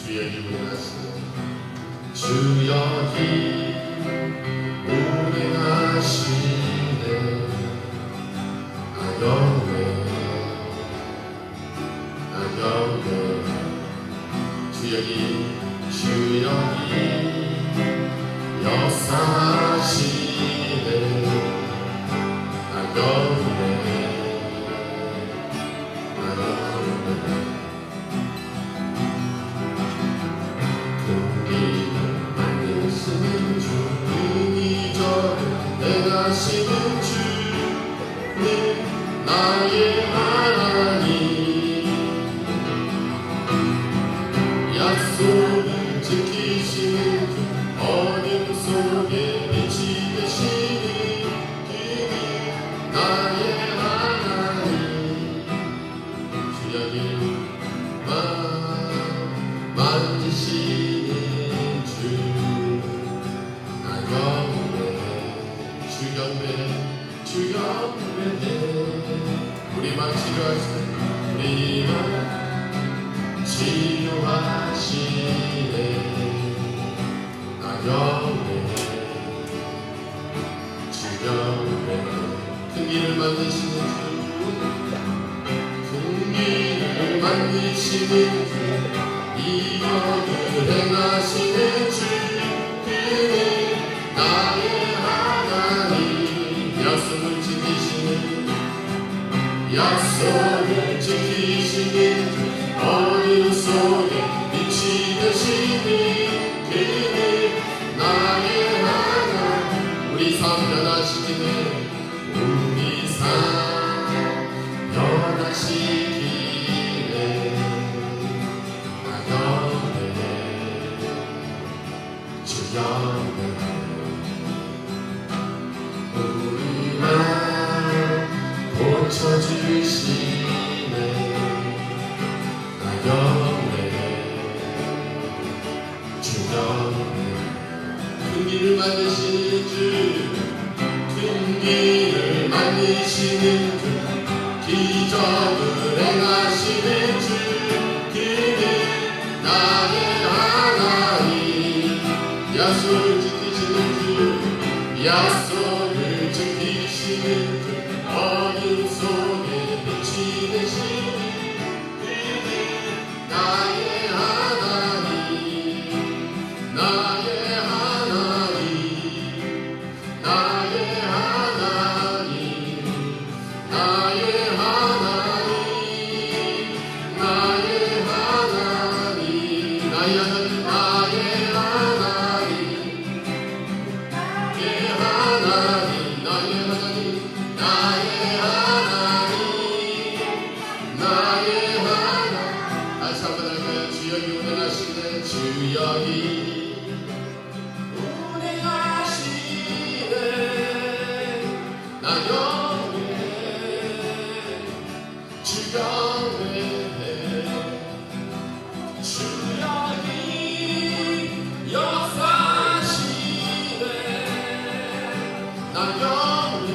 주여 기분하시네. 주여 기분하시네. 아영네 아영네. 주여 기 역사하시네. 아영네 행하시는 주님 나의 하나님. 약속을 지키시는 주 어둠 속에 빛이 되시는 주님 나의 하나님. 주여 길만 만지시는 주 주경배네. 우리만 치료하시네. 우리만 치료하시네. 나경배 주경배. 큰 길을 만드시는 주, 큰 길을 만드시는 주, 이것을 행하시는 주, 그는 나의 약속을 지키시는 어둠 속에 빛이 되시니 그는 나의 하나님. 우리 삶 변화시키네. 우리 삶 변화시키네. 나경배 주경배. 고쳐주시네. 나경배 주경배. 큰 길을 만드시는 주, 큰 길을 만드시는 주, 기적을 행하시는 주, 그는 나의 하나님. 약속을 지키시는 주, 약속을 지키시는 주, 어둠 속에 빛이 되시니 그는 나의 하나님. 나의 하나님. 나의 하나님. 나의 하나님. 나의 하나님. 나의 하나님. 나의 하나님. 나의 하나님. 나의 하나님. 나의 하나님. 다시 한번 할까요? 주여 기운하시네. 주여 기운하시네. 나경배 주경배. 주여 기 역사하시네. 나경배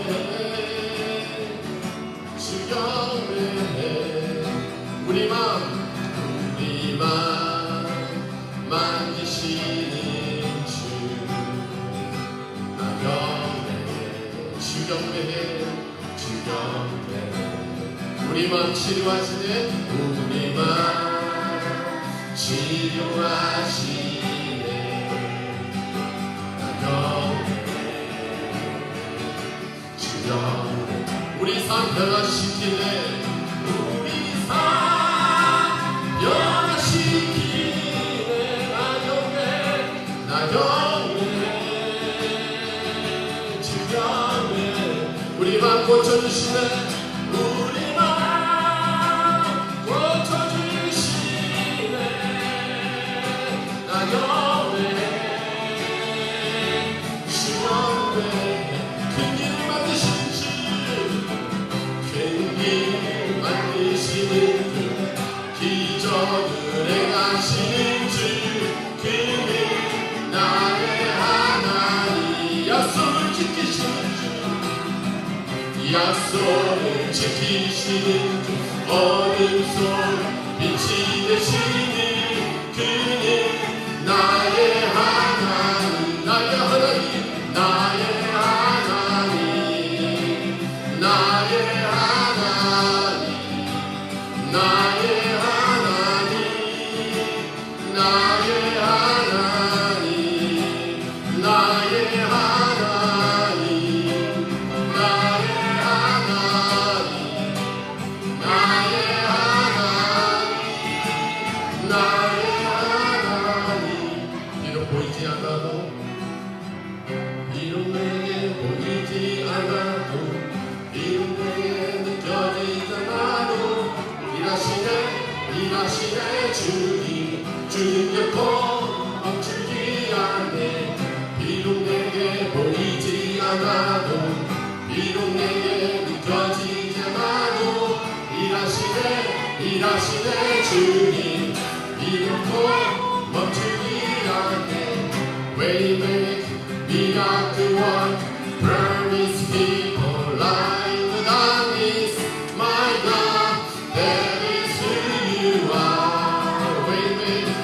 주경배. 우리만 만지시는 주 나경배 주경배. 주경배. 우리만 치료하시네. 우리만 치료하시네. 나경배 주경배. 우리 삶 변화시키네. 우리 삶 변화시키네. 나경배 나경배 주경배. 우리만 고쳐주시네. 우리만 고쳐주시네. 나경배 주경배. 큰 길을 만드시는 주, 큰 길을 만드시는 주, 기적을 행하시는 주, 그는 나의 하나님. 약속을 지키시는 주, 약속을 지키시는 주, 어둠 속 빛이 되시는 그는 일하시네 주님 주님 결코 멈추지 않네 비록 내게 보이지 않아도 비록 내게 느껴지지 않아도 일하시네 주님 결코 멈추지 않네 Waymaker miracle work promise people light the darkness my God that is who you are Waymaker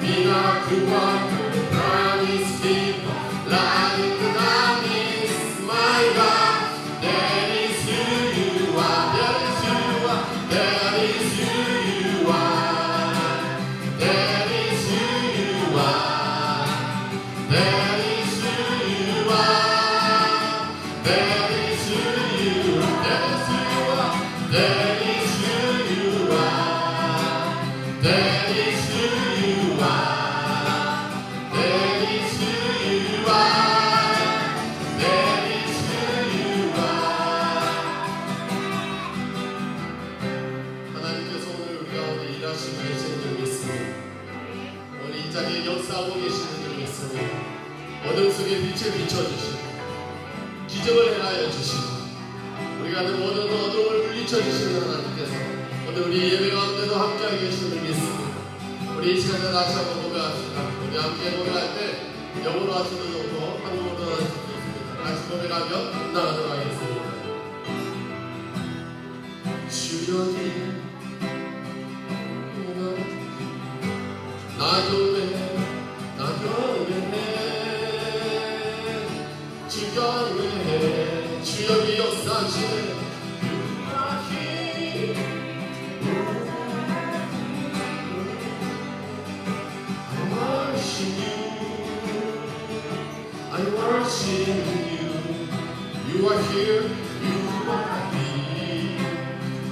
miracle work promise people light the darkness my God that is who you are that is who you are that is who you are that is who you are that is who you are that is who you are that is who you are that is who you are that is who you are 하나님께서 오늘 우리 가운데 일하시고 계시는 줄 믿습니다. 오늘 이 자리에 역사하고 계시는 줄 믿습니다. 어둠 속에 빛을 비춰주시고 기적을 행하여 주시고 우리가 그 모든 어둠을 물리쳐 주시는 하나님께서 오늘 우리 예배 가운데도 함께하고 계시는 줄 믿습니다. 우리 이 시간에 다시 한번 고백합시다. 우리 함께 고백할 때 영어로 하셔도 좋고 한국어로 하셔도 좋습니다. 같이 고백하며 나가도록 하겠습니다. 주여님 나 주경외해 주역이 역사하시네 I worship you You are here You are here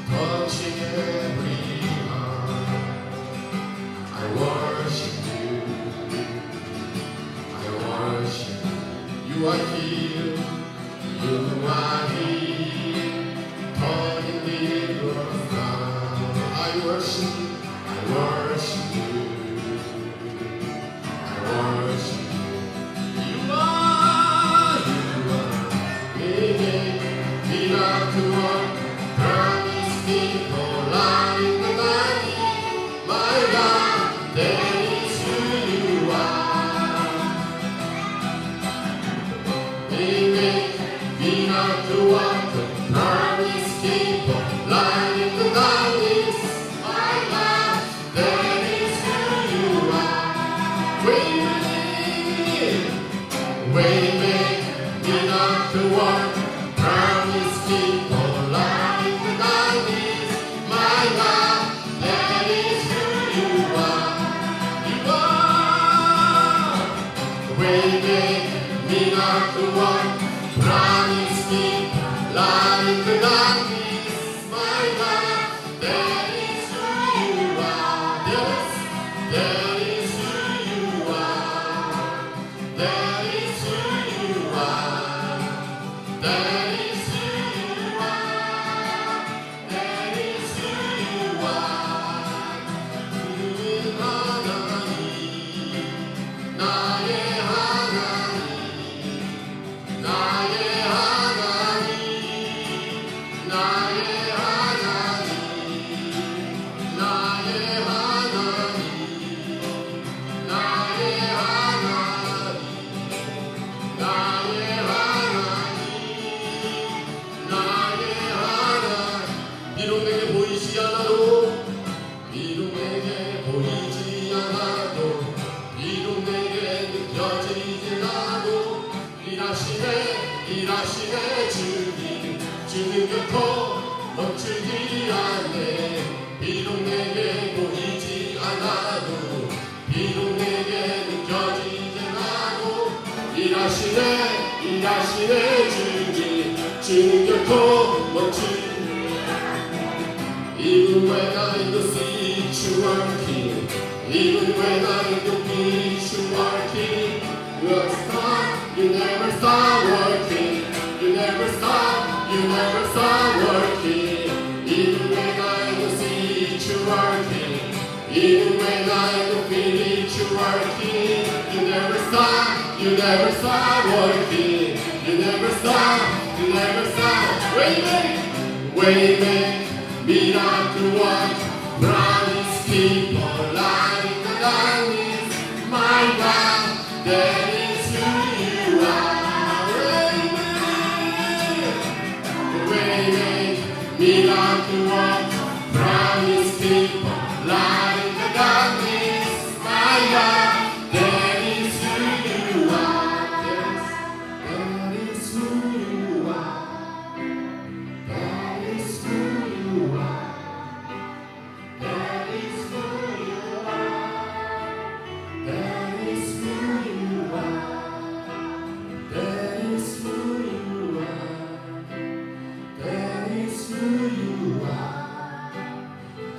touching every heart I worship you I worship you You are here You are here turning the world around I worship you I worship you You are miracle work promise people light the night my God that is who you are miracle work promise people light the night my God that is who you are Waymaker miracle work promise people light the night my God that is who you are Waymaker miracle work promise people light the night my God that is who you are that is who you are that is who you are that is who you are that is who you are 그 하나님 나의 하나님 나의 하나님 나의 하나님 나의 하나님 나의 하나님 나의 하나님 나의 하나님 비록 내게 보이지 않아도 비록 내게 보이지 않아도 비록 내게 느껴지지 않아도 일하시네 주님 결코 멈추지 않네 비록 내게 보이지 않아도 비록 내게 느껴지지 않아도 일하시네 주님 결코 멈추지 Even when I don't see you working Even when I don't need you working You never stop working You never stop working Even when Even when I don't feel it, you're working. You never stop, you never stop working. You never stop, you never stop. Waymaker, miracle work, promise keep on lighting the darkness. My God, that is who you are. Waymaker, miracle work, promise keep on lighting the darkness. My God, that is who you are. Yes, that is who you are. That is who you are. That is who you are. That is who you are. That is who you are. That is who you are.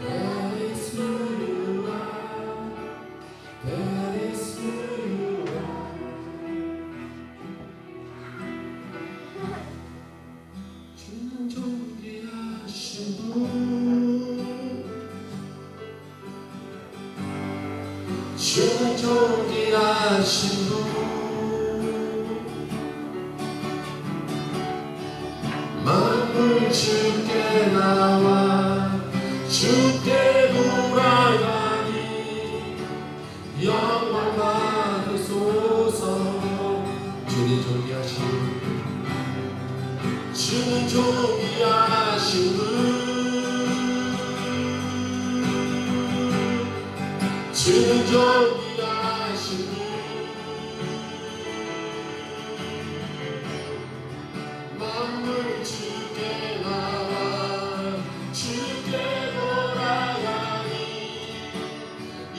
That is who you are. That is who you are. 주는 존귀하신 분, 주는 존귀하신 분, 만물 주께 나와 주께 돌아가니 영광 받으소서. 주님 존귀하신 분, 주는 존귀하신 분, 주는 존귀하신 분, 만물 주께 나와 주께 돌아가니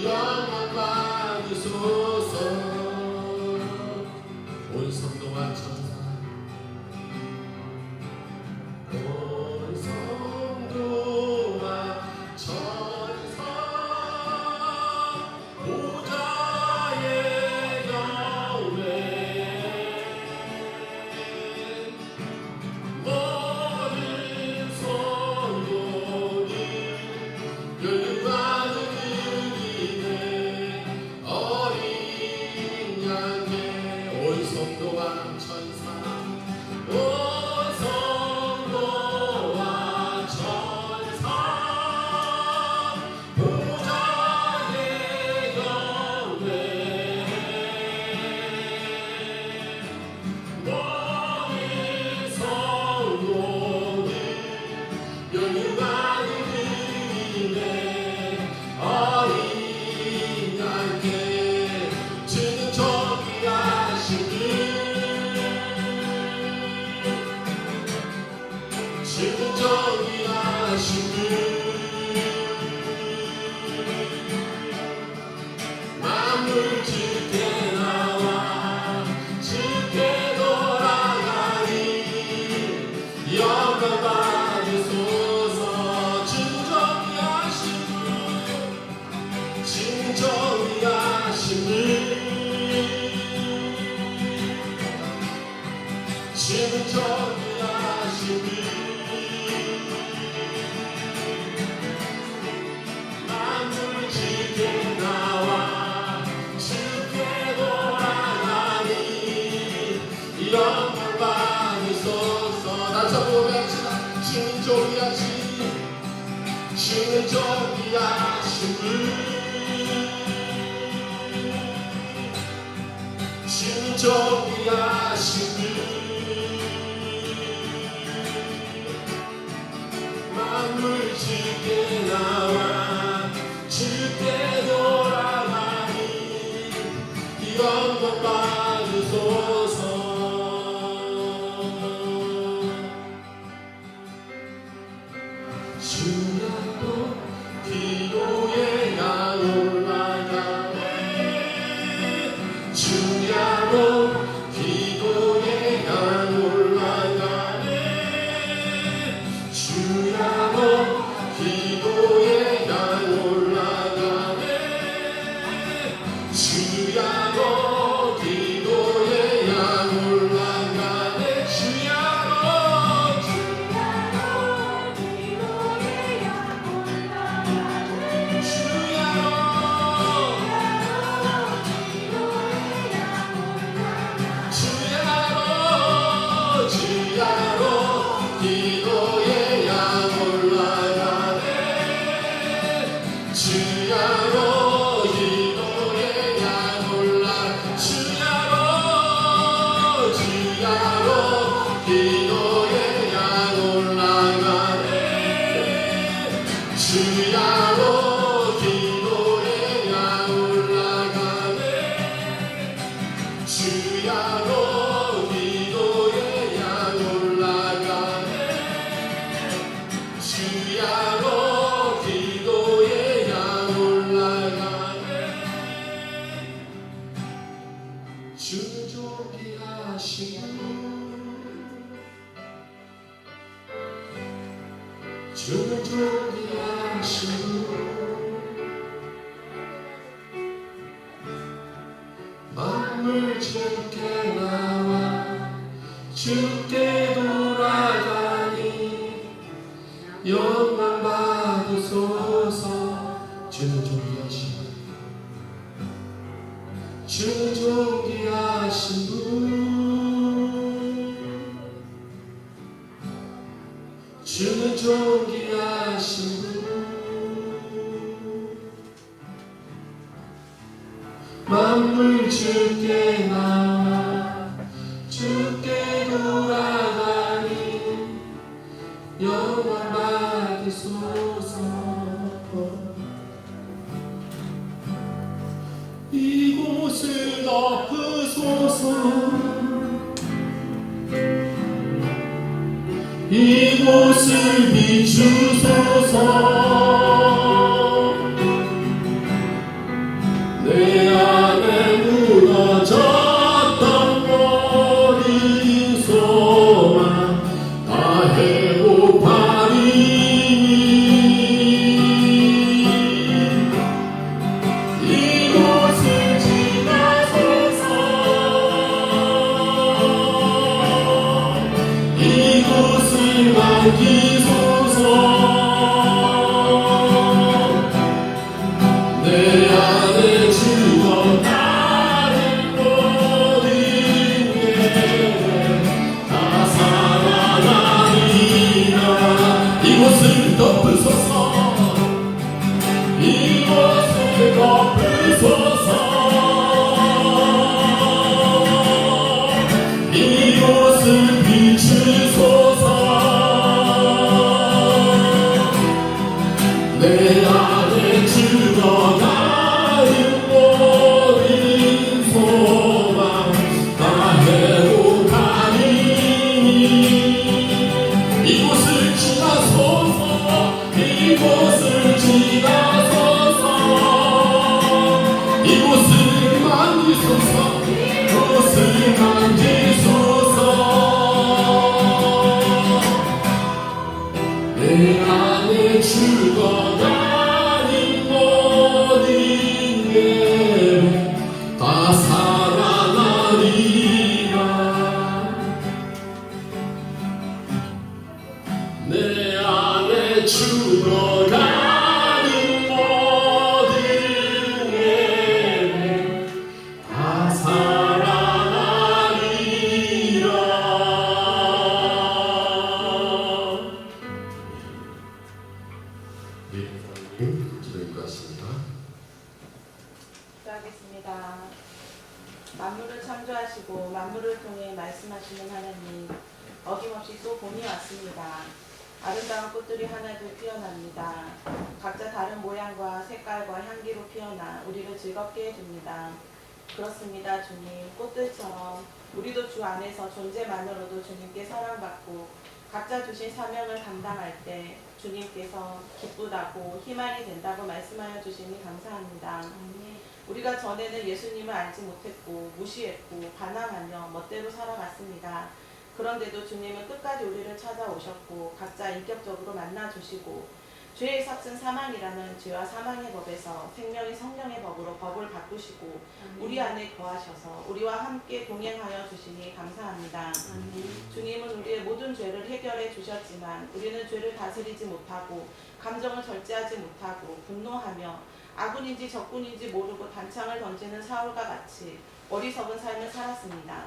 영광 받으소서. 온 성도와 천사, 온 성도와 천사, 보좌의 경외, 모든 성도들 열림받은 이네 어린 양의 온 성도와 천사, 온 성도와 천사, 보좌의 경외, 모든 성도들 열림받은 이네 어린 양께 주는 존귀하신 분, 주는 존귀하신 분, 만물 주께 나와 주께 돌아가니 영광 받으소서. 주는 존귀하신 분, 주는 존귀하신 분, 주는 존귀하신 분, 만물 주께 나와 주께 돌아가니 영광 받으소서. 다시 한번 고백합시다. 주는 존귀하신, 주는 존귀하신 분, 주는 존귀하신 분, 만물 주께 나와 주께 돌아가니 영광 받으소서. 주야로 기도의 양 올라가네, 주야로 기도의 양 올라가네, 주야로 기도의 양 올라가네, 주야로 기도의 양 올라가네, 주야로 기도의 양 주야로 기도의 양 올라 주야로 기도의 양 올라가네 주야로 기도의 양 올라가네 주야로 기도의 양 올라가네 주야로 기도의 양 올라가네 주는 존귀하시고 주는 존귀하시고 만물 주께 나와 주께 돌아가니 영광 받으소서 주는 존귀하시고 주는 존귀하신 분 주는 존귀하신 분 만물 주께 나와 주께 돌아가니 영광 받으소서 이곳을 덮으소서 이곳을 비추소서 내 안에 무너졌던 모든 소망 다 회복하리니 이곳을 지나소서 이곳을 남기소서 내 안에 죽어가는 모든 게다 살아나리라 이곳을 덮으소서 이곳을 덮으소서 이곳을 비추소서 내 안에 죽어가는 모든 소망 다 회복하리니 이곳을 지나소서 이곳을 지나소서 이곳을 만지소서 이곳을 만지소서 내 안에 죽어가는 모든 게 다 살아나리라 내 안에 죽어가는 모든 게 다 살아나리라 네, 기도인 것 같습니다. 기도하겠습니다. 만물을 창조하시고 만물을 통해 말씀하시는 하나님, 어김없이 또 봄이 왔습니다. 아름다운 꽃들이 하나둘 피어납니다. 각자 다른 모양과 색깔과 향기로 피어나 우리를 즐겁게 해줍니다. 그렇습니다, 주님. 꽃들처럼 우리도 주 안에서 존재만으로도 주님께 사랑받고 각자 주신 사명을 감당할 때 주님께서 기쁘다고 희망이 된다고 말씀하여 주시니 감사합니다. 우리가 전에는 예수님을 알지 못했고 무시했고 반항하며 멋대로 살아갔습니다. 그런데도 주님은 끝까지 우리를 찾아오셨고 각자 인격적으로 만나주시고 죄의 삭슨 사망이라는 죄와 사망의 법에서 생명이 성령의 법으로 법을 바꾸시고 우리 안에 거하셔서 우리와 함께 동행하여 주시니 감사합니다. 주님은 우리의 모든 죄를 해결해 주셨지만 우리는 죄를 다스리지 못하고 감정을 절제하지 못하고 분노하며 아군인지 적군인지 모르고 단창을 던지는 사울과 같이 어리석은 삶을 살았습니다.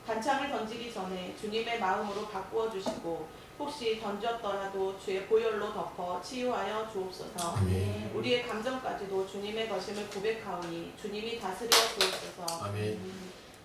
단창을 던지기 전에 주님의 마음으로 바꾸어 주시고 혹시 던졌더라도 주의 보혈로 덮어 치유하여 주옵소서. 아멘. 우리의 감정까지도 주님의 것임을 고백하오니 주님이 다스려 주옵소서. 아멘.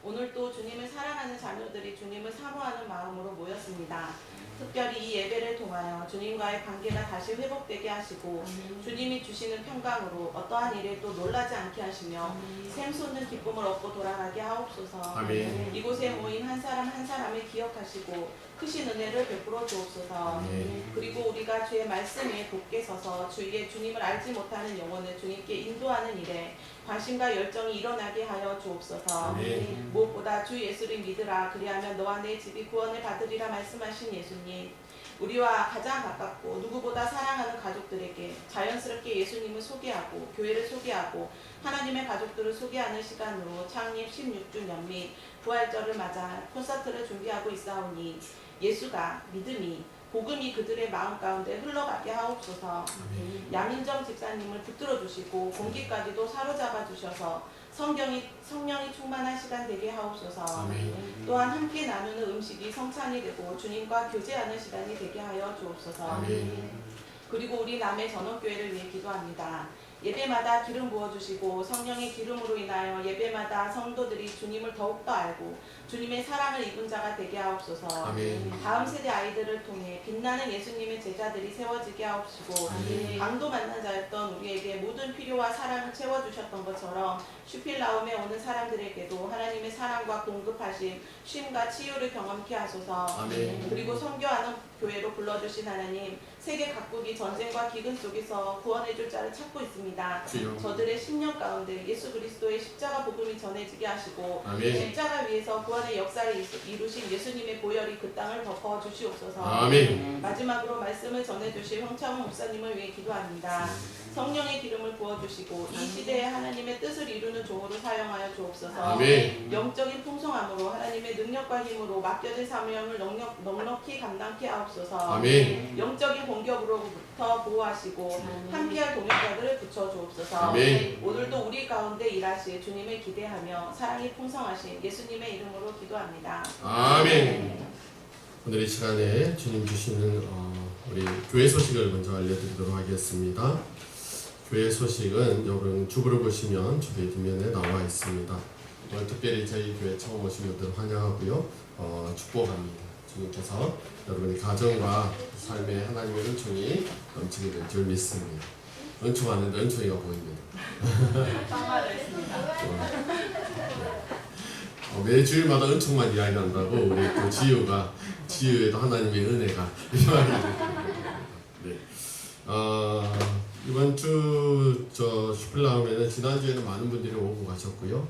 오늘 또 주님을 사랑하는 자녀들이 주님을 사모하는 마음으로 모였습니다. 특별히 이 예배를 통하여 주님과의 관계가 다시 회복되게 하시고 주님이 주시는 평강으로 어떠한 일에 또 놀라지 않게 하시며 샘솟는 기쁨을 얻고 돌아가게 하옵소서. 아멘. 이곳에 모인 한 사람 한 사람을 기억하시고 크신 은혜를 베풀어 주옵소서. 아멘. 그리고 우리가 주의 말씀 위에 굳게 서서 주위에 주님을 알지 못하는 영혼을 주님께 인도하는 일에 관심과 열정이 일어나게 하여 주옵소서. 아멘. 무엇보다 주 예수를 믿으라. 그리하면 너와 내 집이 구원을 받으리라 말씀하신 예수님. 우리와 가장 가깝고 누구보다 사랑하는 가족들에게 자연스럽게 예수님을 소개하고 교회를 소개하고 하나님의 가족들을 소개하는 시간으로 창립 16주년 및 부활절을 맞아 콘서트를 준비하고 있사오니 예수가 믿음이 복음이 그들의 마음 가운데 흘러가게 하옵소서. 양인정 집사님을 붙들어 주시고 공기까지도 사로잡아 주셔서 성령이 충만한 시간 되게 하옵소서. 아멘. 또한 함께 나누는 음식이 성찬이 되고 주님과 교제하는 시간이 되게 하여 주옵소서. 아멘. 그리고 우리 남의 전원교회를 위해 기도합니다. 예배마다 기름 부어주시고 성령의 기름으로 인하여 예배마다 성도들이 주님을 더욱더 알고 주님의 사랑을 입은 자가 되게 하옵소서. 아멘. 다음 세대 아이들을 통해 빛나는 예수님의 제자들이 세워지게 하옵시고 아멘. 강도 만난 자였던 우리에게 모든 필요와 사랑을 채워주셨던 것처럼 슈필라움에 오는 사람들에게도 하나님의 사랑과 공급하심 쉼과 치유를 경험케 하소서. 아멘. 그리고 선교하는 교회로 불러주신 하나님, 세계 각국이 전쟁과 기근 속에서 구원해줄 자를 찾고 있습니다. 주여. 저들의 10년 가운데 예수 그리스도의 십자가 복음이 전해지게 하시고 아멘. 십자가 위에서 구원의 역사를 이루신 예수님의 보혈이 그 땅을 덮어 주시옵소서. 아멘. 마지막으로 말씀을 전해주실 황창훈 목사님을 위해 기도합니다. 성령의 기름을 부어주시고 이 시대에 하나님의 뜻을 이루는 종으로 사용하여 주옵소서. 아멘. 영적인 풍성함으로 하나님의 능력과 힘으로 맡겨진 사명을 넉넉히 감당케 하옵소서. 아멘. 영적인 공격으로부터 보호하시고 함께할 동역자들을 붙여 주옵소서. 아멘. 오늘도 우리 가운데 일하실 주님을 기대하며 사랑이 풍성하신 예수님의 이름으로 기도합니다. 아멘. 오늘 이 시간에 주님 주시는 우리 교회 소식을 먼저 알려드리도록 하겠습니다. 교회 소식은 여러분 주부를 보시면 주변 뒷면에 나와 있습니다. 오늘 특별히 저희 교회 처음 오신 분들 환영하고요. 축복합니다. 주님께서 여러분의 가정과 삶의 하나님의 은총이 넘치게 될 줄 믿습니다. 은총하는데 은총이가 보입니다. 매 주일마다 은총만 이야기한다고 우리 또 지유에도 하나님의 은혜가 네. 이번 주 슈필라움에는 지난주에는 많은 분들이 오고 가셨고요.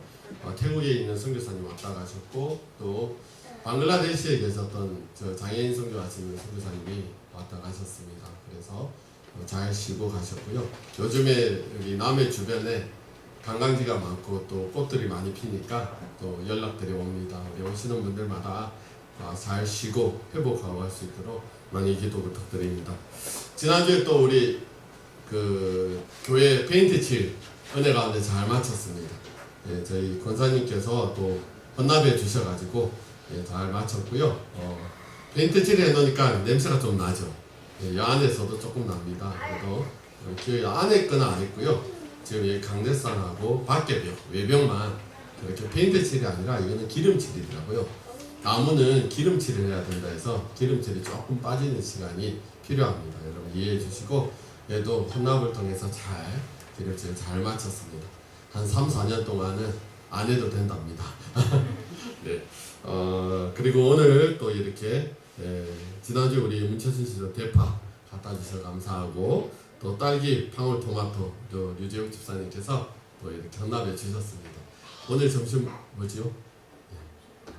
태국에 있는 선교사님 왔다 가셨고 또 방글라데시에 계셨던 장애인 선교하시는 선교사님이 왔다 가셨습니다. 그래서 잘 쉬고 가셨고요. 요즘에 여기 남해 주변에 관광지가 많고 또 꽃들이 많이 피니까 또 연락들이 옵니다. 우리 오시는 분들마다 잘 쉬고 회복하고 할 수 있도록 많이 기도 부탁드립니다. 지난주에 또 우리 교회 페인트 칠 은혜 가운데 잘 마쳤습니다. 예, 저희 권사님께서 또 헌납해 주셔가지고 잘 마쳤고요. 페인트 칠 해놓으니까 냄새가 좀 나죠. 이 안에서도 조금 납니다. 그래도 교회 안에 거는 안 했고요. 지금 이 강대상하고 밖에 벽, 외벽만 그렇게 페인트 칠이 아니라 이거는 기름칠이더라고요. 나무는 기름칠을 해야 된다 해서 기름칠이 조금 빠지는 시간이 필요합니다. 여러분 이해해 주시고 얘도 혼납을 통해서 잘 기름칠을 잘 마쳤습니다. 한 3, 4년 동안은 안 해도 된답니다. 네. 그리고 오늘 또 이렇게 지난주 우리 문철순 씨도 대파 갖다 주셔서 감사하고 또 딸기, 방울토마토 또 류재욱 집사님께서 또 이렇게 헌납해 주셨습니다. 오늘 점심 뭐지요?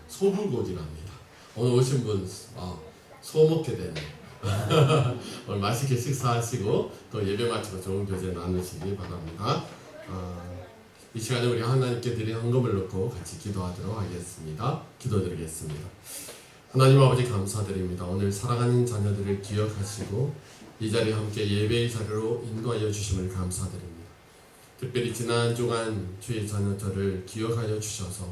소불고기랍니다. 오늘 오신 분 소 먹게 되네요. 오늘 맛있게 식사하시고 또 예배 마치고 좋은 교제 나누시기 바랍니다. 이 시간에 우리 하나님께 드린 헌금을 놓고 같이 기도하도록 하겠습니다. 기도드리겠습니다. 하나님 아버지 감사드립니다. 오늘 사랑하는 자녀들을 기억하시고 이 자리에 함께 예배의 자리로 인도하여 주심을 감사드립니다. 특별히 지난 주간 주의 자녀들을 기억하여 주셔서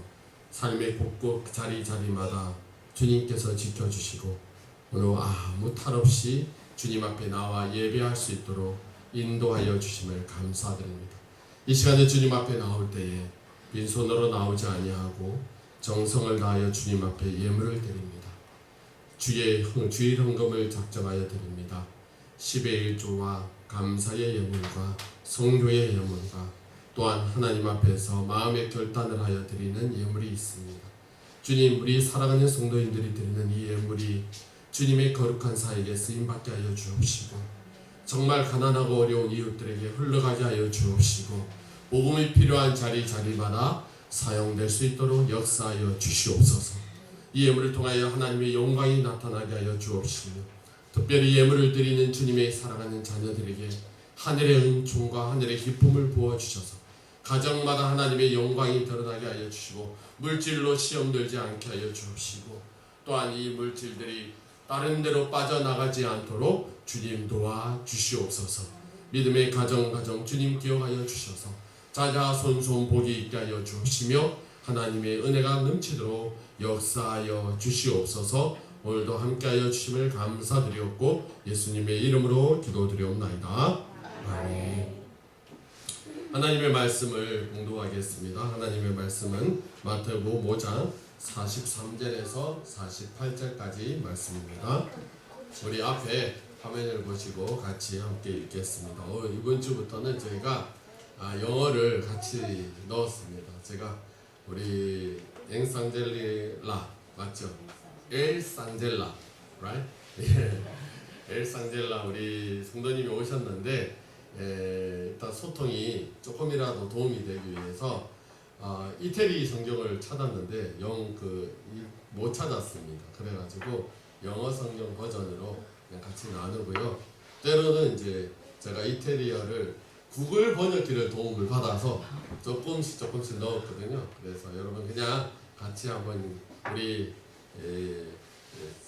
삶의 곳곳 자리마다 주님께서 지켜주시고 오늘 아무 탈 없이 주님 앞에 나와 예배할 수 있도록 인도하여 주심을 감사드립니다. 이 시간에 주님 앞에 나올 때에 빈손으로 나오지 아니하고 정성을 다하여 주님 앞에 예물을 드립니다. 주일 헌금을 작정하여 드립니다. 10의 1조와 감사의 예물과 성교의 예물과 또한 하나님 앞에서 마음의 결단을 하여 드리는 예물이 있습니다. 주님, 우리 사랑하는 성도인들이 드리는 이 예물이 주님의 거룩한 사에게 쓰임받게 하여 주옵시고 정말 가난하고 어려운 이웃들에게 흘러가게 하여 주옵시고 복음이 필요한 자리마다 사용될 수 있도록 역사하여 주시옵소서. 이 예물을 통하여 하나님의 영광이 나타나게 하여 주옵시며 특별히 예물을 드리는 주님의 사랑하는 자녀들에게 하늘의 은총과 하늘의 기쁨을 부어주셔서 가정마다 하나님의 영광이 드러나게 하여 주시고 물질로 시험 들지 않게 하여 주옵시고 또한 이 물질들이 다른 데로 빠져나가지 않도록 주님 도와 주시옵소서. 믿음의 가정 주님 기억하여 주셔서 자자손손 복이 있게 하여 주시며 하나님의 은혜가 넘치도록 역사하여 주시옵소서. 오늘도 함께하여 주심을 감사드리옵고 예수님의 이름으로 기도드리옵나이다. 아멘. 하나님의 말씀을 공독하겠습니다. 하나님의 말씀은 마태복음 5장 43절에서 48절까지 말씀입니다. 우리 앞에 화면을 보시고 같이 함께 읽겠습니다. 이번 주부터는 저희가 영어를 같이 넣었습니다. 제가 우리 앵상젤라 맞죠? 엘상젤라, right? 엘상젤라 우리 성도님이 오셨는데 일단 소통이 조금이라도 도움이 되기 위해서 이태리 성경을 찾았는데 못 찾았습니다. 그래가지고 영어 성경 버전으로 그냥 같이 나누고요. 때로는 이제 제가 이태리어를 구글 번역기를 도움을 받아서 조금씩 넣었거든요. 그래서 여러분 그냥 같이 한번 우리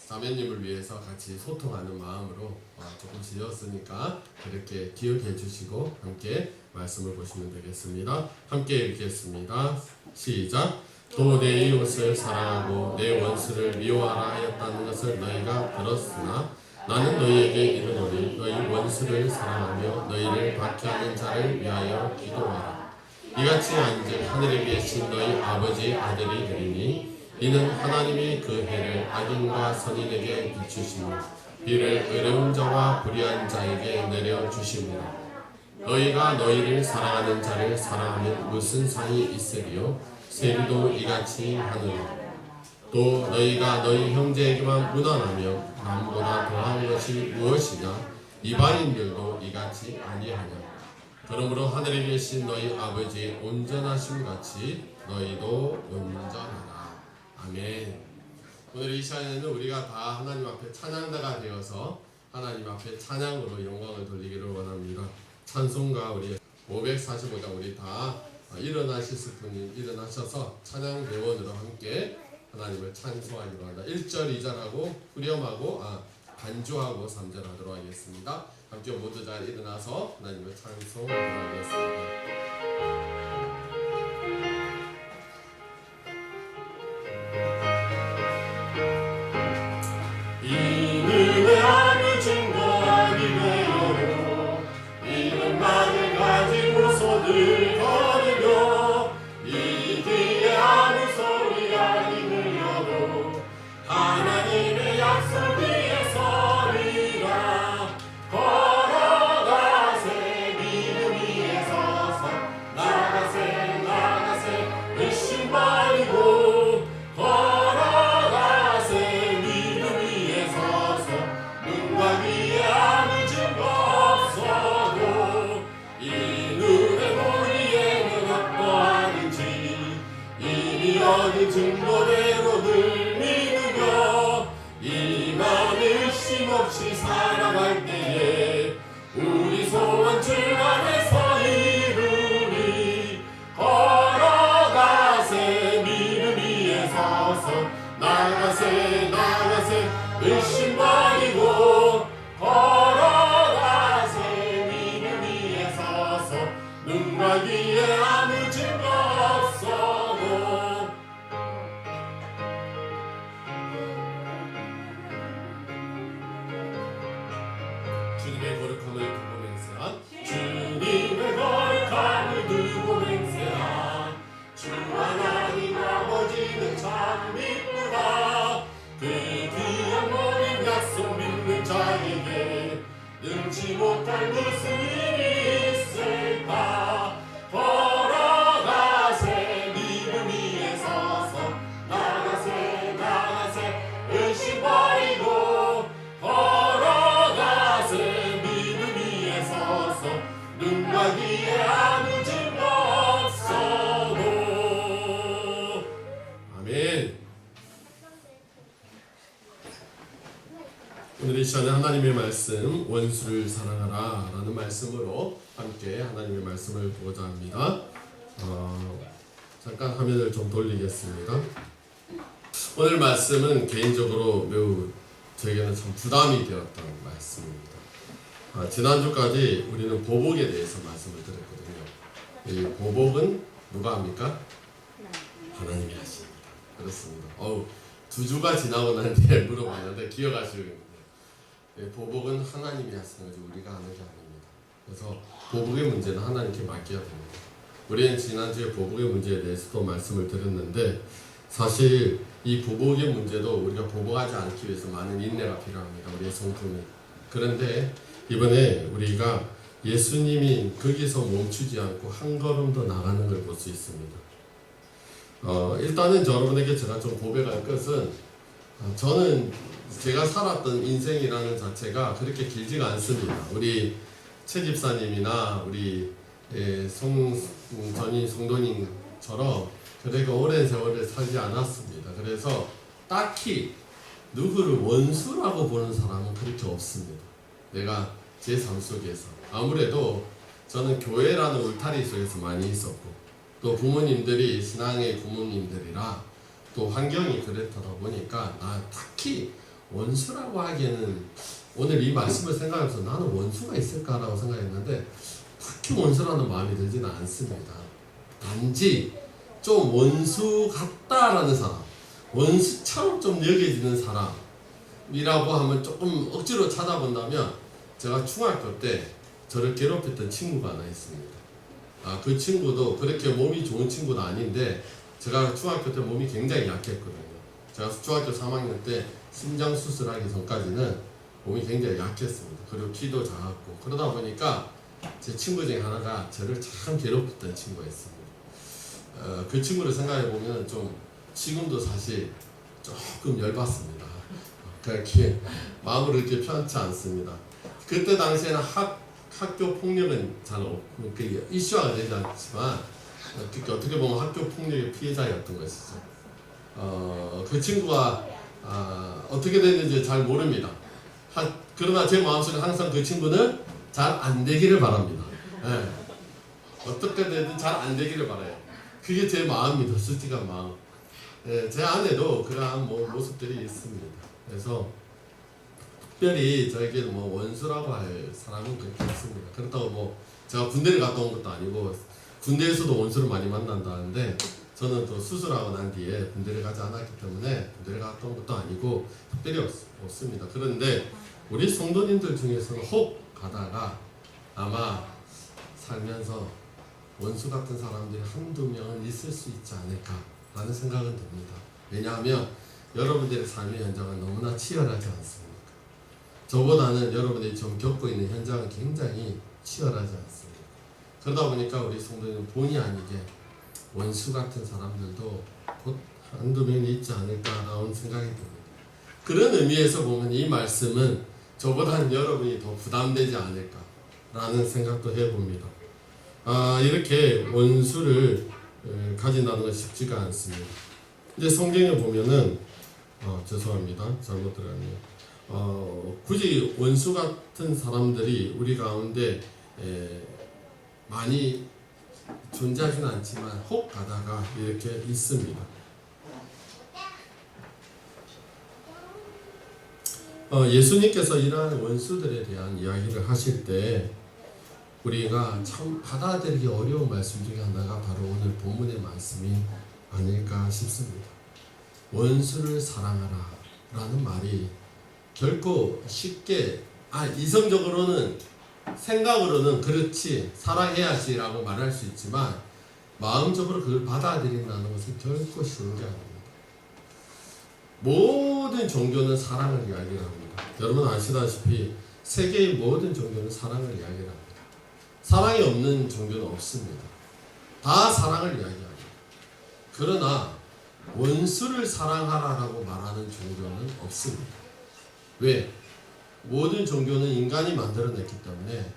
자매님을 위해서 같이 소통하는 마음으로 조금씩 넣었으니까 그렇게 기억해 주시고 함께 말씀을 보시면 되겠습니다. 함께 읽겠습니다. 시작. 또 내 이웃을 사랑하고 내 원수를 미워하라 하였다는 것을 너희가 들었으나 나는 너희에게 이르노니 너희 원수를 사랑하며 너희를 박해하는 자를 위하여 기도하라. 이같이 한즉 하늘에 계신 너희 아버지 아들이 되리니 이는 하나님이 그 해를 악인과 선인에게 비추시며 비를 의로운 자와 불의한 자에게 내려주시므라. 너희가 너희를 사랑하는 자를 사랑하면 무슨 상이 있으리요? 세리도 이같이 하느니라. 또 너희가 너희 형제에게만 무난하며 남보다 더한 것이 무엇이냐? 이방인들도 이같이 아니하냐? 그러므로 하늘에 계신 너희 아버지의 온전하심 같이 너희도 온전하라. 아멘. 오늘 이 시간에는 우리가 다 하나님 앞에 찬양자가 되어서 하나님 앞에 찬양으로 영광을 돌리기를 원합니다. 찬송가 우리 545장 우리 다 일어나셨을 분이 일어나셔서 찬양 대원으로 함께 하나님을 찬송하기로 한다. 1절 2절하고 후렴하고 반주하고 3절 하도록 하겠습니다. 함께 모두 잘 일어나서 하나님을 찬송하도록 하겠습니다. 늘 걸으며 이 뒤에 아무 소리 아니 들려도 하나님의 약속 위에 서리라. 걸어가세 믿음 위에 서서 나가세 의심 버리고 걸어가세 믿음 위에 서서 눈과 귀에 아무 증거 없어도 이 눈에 보이에는 어떠하는지 이미 얻은 증거대로 늘 믿으며 이 맘에 의심 없이 살아갈 때에 우리 소원 주 안에서 이루리. 걸어가세 믿음 위에 서서 나가세 의심 버리고 걸어가세 믿음 위에 서서 눈과 귀에 아무 증거 없어도 시간에 하나님의 말씀 원수를 사랑하라 라는 말씀으로 함께 하나님의 말씀을 보고자 합니다. 잠깐 화면을 좀 돌리겠습니다. 오늘 말씀은 개인적으로 매우 저에게는 참 부담이 되었던 말씀입니다. 지난주까지 우리는 보복에 대해서 말씀을 드렸거든요. 이 보복은 누가 합니까? 하나님이 하십니다. 그렇습니다. 2주가 지나고 난 뒤에 물어봤는데 기억하시겠네요. 보복은 하나님이 하시는 거지 우리가 하는 게 아닙니다. 그래서 보복의 문제는 하나님께 맡겨야 됩니다. 우리는 지난주에 보복의 문제에 대해서도 말씀을 드렸는데 사실 이 보복의 문제도 우리가 보복하지 않기 위해서 많은 인내가 필요합니다. 우리의 성품이. 그런데 이번에 우리가 예수님이 거기서 멈추지 않고 한 걸음 더 나가는 걸 볼 수 있습니다. 일단은 여러분에게 제가 좀 고백할 것은 저는 제가 살았던 인생이라는 자체가 그렇게 길지가 않습니다. 우리 최 집사님이나 우리 전인 성도님처럼 그렇게 오랜 세월을 살지 않았습니다. 그래서 딱히 누구를 원수라고 보는 사람은 그렇게 없습니다. 내가 제 삶 속에서 아무래도 저는 교회라는 울타리 속에서 많이 있었고 또 부모님들이 신앙의 부모님들이라 또 환경이 그렇다 보니까 딱히 원수라고 하기에는 오늘 이 말씀을 생각하면서 나는 원수가 있을까라고 생각했는데 딱히 원수라는 마음이 들지는 않습니다. 단지 좀 원수 같다라는 사람, 원수처럼 좀 여겨지는 사람이라고 하면 조금 억지로 찾아본다면 제가 중학교 때 저를 괴롭혔던 친구가 하나 있습니다. 그 친구도 그렇게 몸이 좋은 친구는 아닌데 제가 중학교 때 몸이 굉장히 약했거든요. 제가 중학교 3학년 때 심장 수술하기 전까지는 몸이 굉장히 약했습니다. 그리고 키도 작았고 그러다 보니까 제 친구 중에 하나가 저를 참 괴롭혔던 친구가 있습니다. 그 친구를 생각해 보면 좀 지금도 사실 조금 열받습니다. 그렇게 마음으로 이렇게 편치 않습니다. 그때 당시에는 학교 폭력은 잘 없고 이슈화가 되지 않지만 어떻게 보면 학교 폭력의 피해자였던 것이죠. 그 친구가 어떻게 됐는지 잘 모릅니다. 그러나 제 마음속에 항상 그 친구는 잘 안 되기를 바랍니다. 네. 어떻게 되든 잘 안 되기를 바라요. 그게 제 마음입니다. 솔직한 마음. 네, 제 안에도 그러한 모습들이 있습니다. 그래서 특별히 저에게 원수라고 할 사람은 그렇게 없습니다. 그렇다고 제가 군대를 갔다 온 것도 아니고 군대에서도 원수를 많이 만난다는데 저는 또 수술하고 난 뒤에 군대를 가지 않았기 때문에 군대를 갔다 온 것도 아니고 특별히 없습니다. 그런데 우리 성도님들 중에서는 혹 가다가 아마 살면서 원수 같은 사람들이 한두 명은 있을 수 있지 않을까라는 생각은 듭니다. 왜냐하면 여러분들의 삶의 현장은 너무나 치열하지 않습니까? 저보다는 여러분들이 좀 겪고 있는 현장은 굉장히 치열하지 않습니다. 그러다 보니까 우리 성도님은 본의 아니게 원수 같은 사람들도 곧 한두 명이 있지 않을까라는 생각이 듭니다. 그런 의미에서 보면 이 말씀은 저보다는 여러분이 더 부담되지 않을까라는 생각도 해봅니다. 이렇게 원수를 가진다는 건 쉽지가 않습니다. 이제 성경에 보면은 죄송합니다. 잘못 들었네요. 굳이 원수 같은 사람들이 우리 가운데 많이 존재하지는 않지만 혹 가다가 이렇게 있습니다. 예수님께서 이러한 원수들에 대한 이야기를 하실 때 우리가 참 받아들이기 어려운 말씀 중에 하나가 바로 오늘 본문의 말씀이 아닐까 싶습니다. 원수를 사랑하라 라는 말이 결코 쉽게 이성적으로는 생각으로는 그렇지 사랑해야지 라고 말할 수 있지만 마음적으로 그걸 받아들인다는 것은 결코 쉬운 게 아닙니다. 모든 종교는 사랑을 이야기를 합니다. 여러분 아시다시피 세계의 모든 종교는 사랑을 이야기를 합니다. 사랑이 없는 종교는 없습니다. 다 사랑을 이야기합니다. 그러나 원수를 사랑하라라고 말하는 종교는 없습니다. 왜? 모든 종교는 인간이 만들어냈기 때문에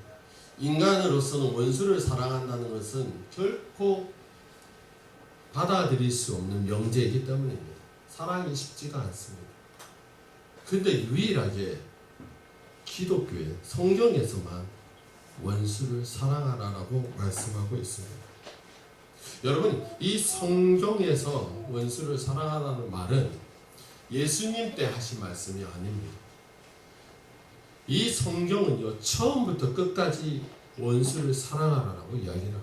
인간으로서는 원수를 사랑한다는 것은 결코 받아들일 수 없는 명제이기 때문입니다. 사랑이 쉽지가 않습니다. 근데 유일하게 기독교의 성경에서만 원수를 사랑하라라고 말씀하고 있습니다. 여러분, 이 성경에서 원수를 사랑하라는 말은 예수님 때 하신 말씀이 아닙니다. 이 성경은요, 처음부터 끝까지 원수를 사랑하라라고 이야기를 합니다.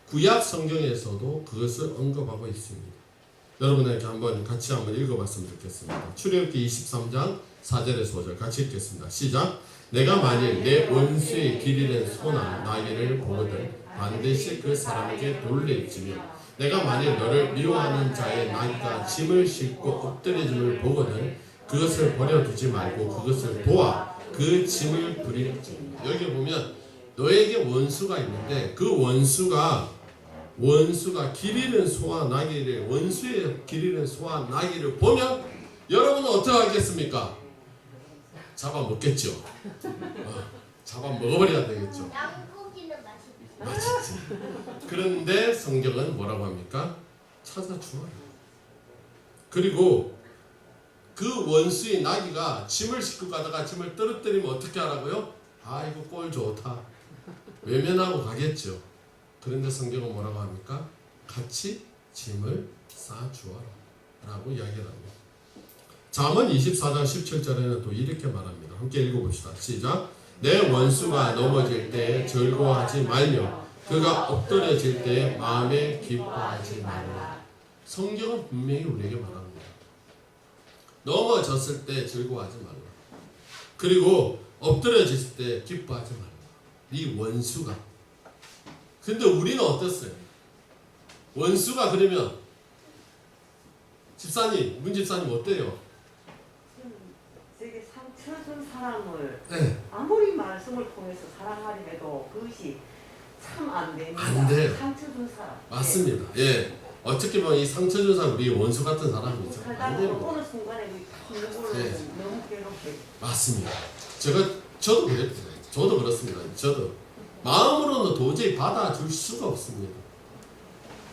구약 성경에서도 그것을 언급하고 있습니다. 여러분에게 같이 한번 읽어봤으면 좋겠습니다. 출애굽기 23장 4절에서 5절 같이 읽겠습니다. 시작. 내가 만일 내 원수의 길이는 소나 나귀를 보거든 반드시 그 사람에게 돌려주며 내가 만일 너를 미워하는 자의 나귀가 짐을 싣고 엎드려짐을 보거든 그것을 버려두지 말고 그것을 도와 그 짐을 부릴지니. 여기 보면 너에게 원수가 있는데 그 원수가 길 잃은 소와 나귀를 원수의 길 잃은 소와 나귀를 보면 여러분은 어떻게 하겠습니까? 잡아먹겠죠. 잡아먹어버려야 되겠죠. 양고기는 맛있지. 맛있지. 그런데 성경은 뭐라고 합니까? 찾아주어라. 그리고 그 원수의 나귀가 짐을 싣고 가다가 짐을 떨어뜨리면 어떻게 하라고요? 아이고 꼴 좋다. 외면하고 가겠죠. 그런데 성경은 뭐라고 합니까? 같이 짐을 싸주어라 라고 이야기를 합니다. 잠언 24장 17절에는 또 이렇게 말합니다. 함께 읽어봅시다. 시작. 내 원수가 넘어질 때 즐거워하지 말며 그가 엎드려질 때 마음에 기뻐하지 말라. 성경은 분명히 우리에게 말합니다. 넘어졌을 때 즐거워하지 말라. 그리고 엎드려질 때 기뻐하지 말라. 이 원수가. 근데 우리는 어땠어요? 원수가 그러면 집사님, 문 집사님 어때요? 되게 상처 준 사람을 네. 아무리 말씀을 통해서 사랑하려 해도 그것이 참 안 됩니다. 안 돼요. 상처 준 사람. 맞습니다. 예. 어떻게 보면 이 상처 준 사람 우리 원수 같은 사람이죠. 안 살다가 됩니다. 어느 순간에 그걸 네. 너무 괴롭게. 맞습니다. 저도 그랬어요. 저도 그렇습니다. 저도 마음으로는 도저히 받아줄 수가 없습니다.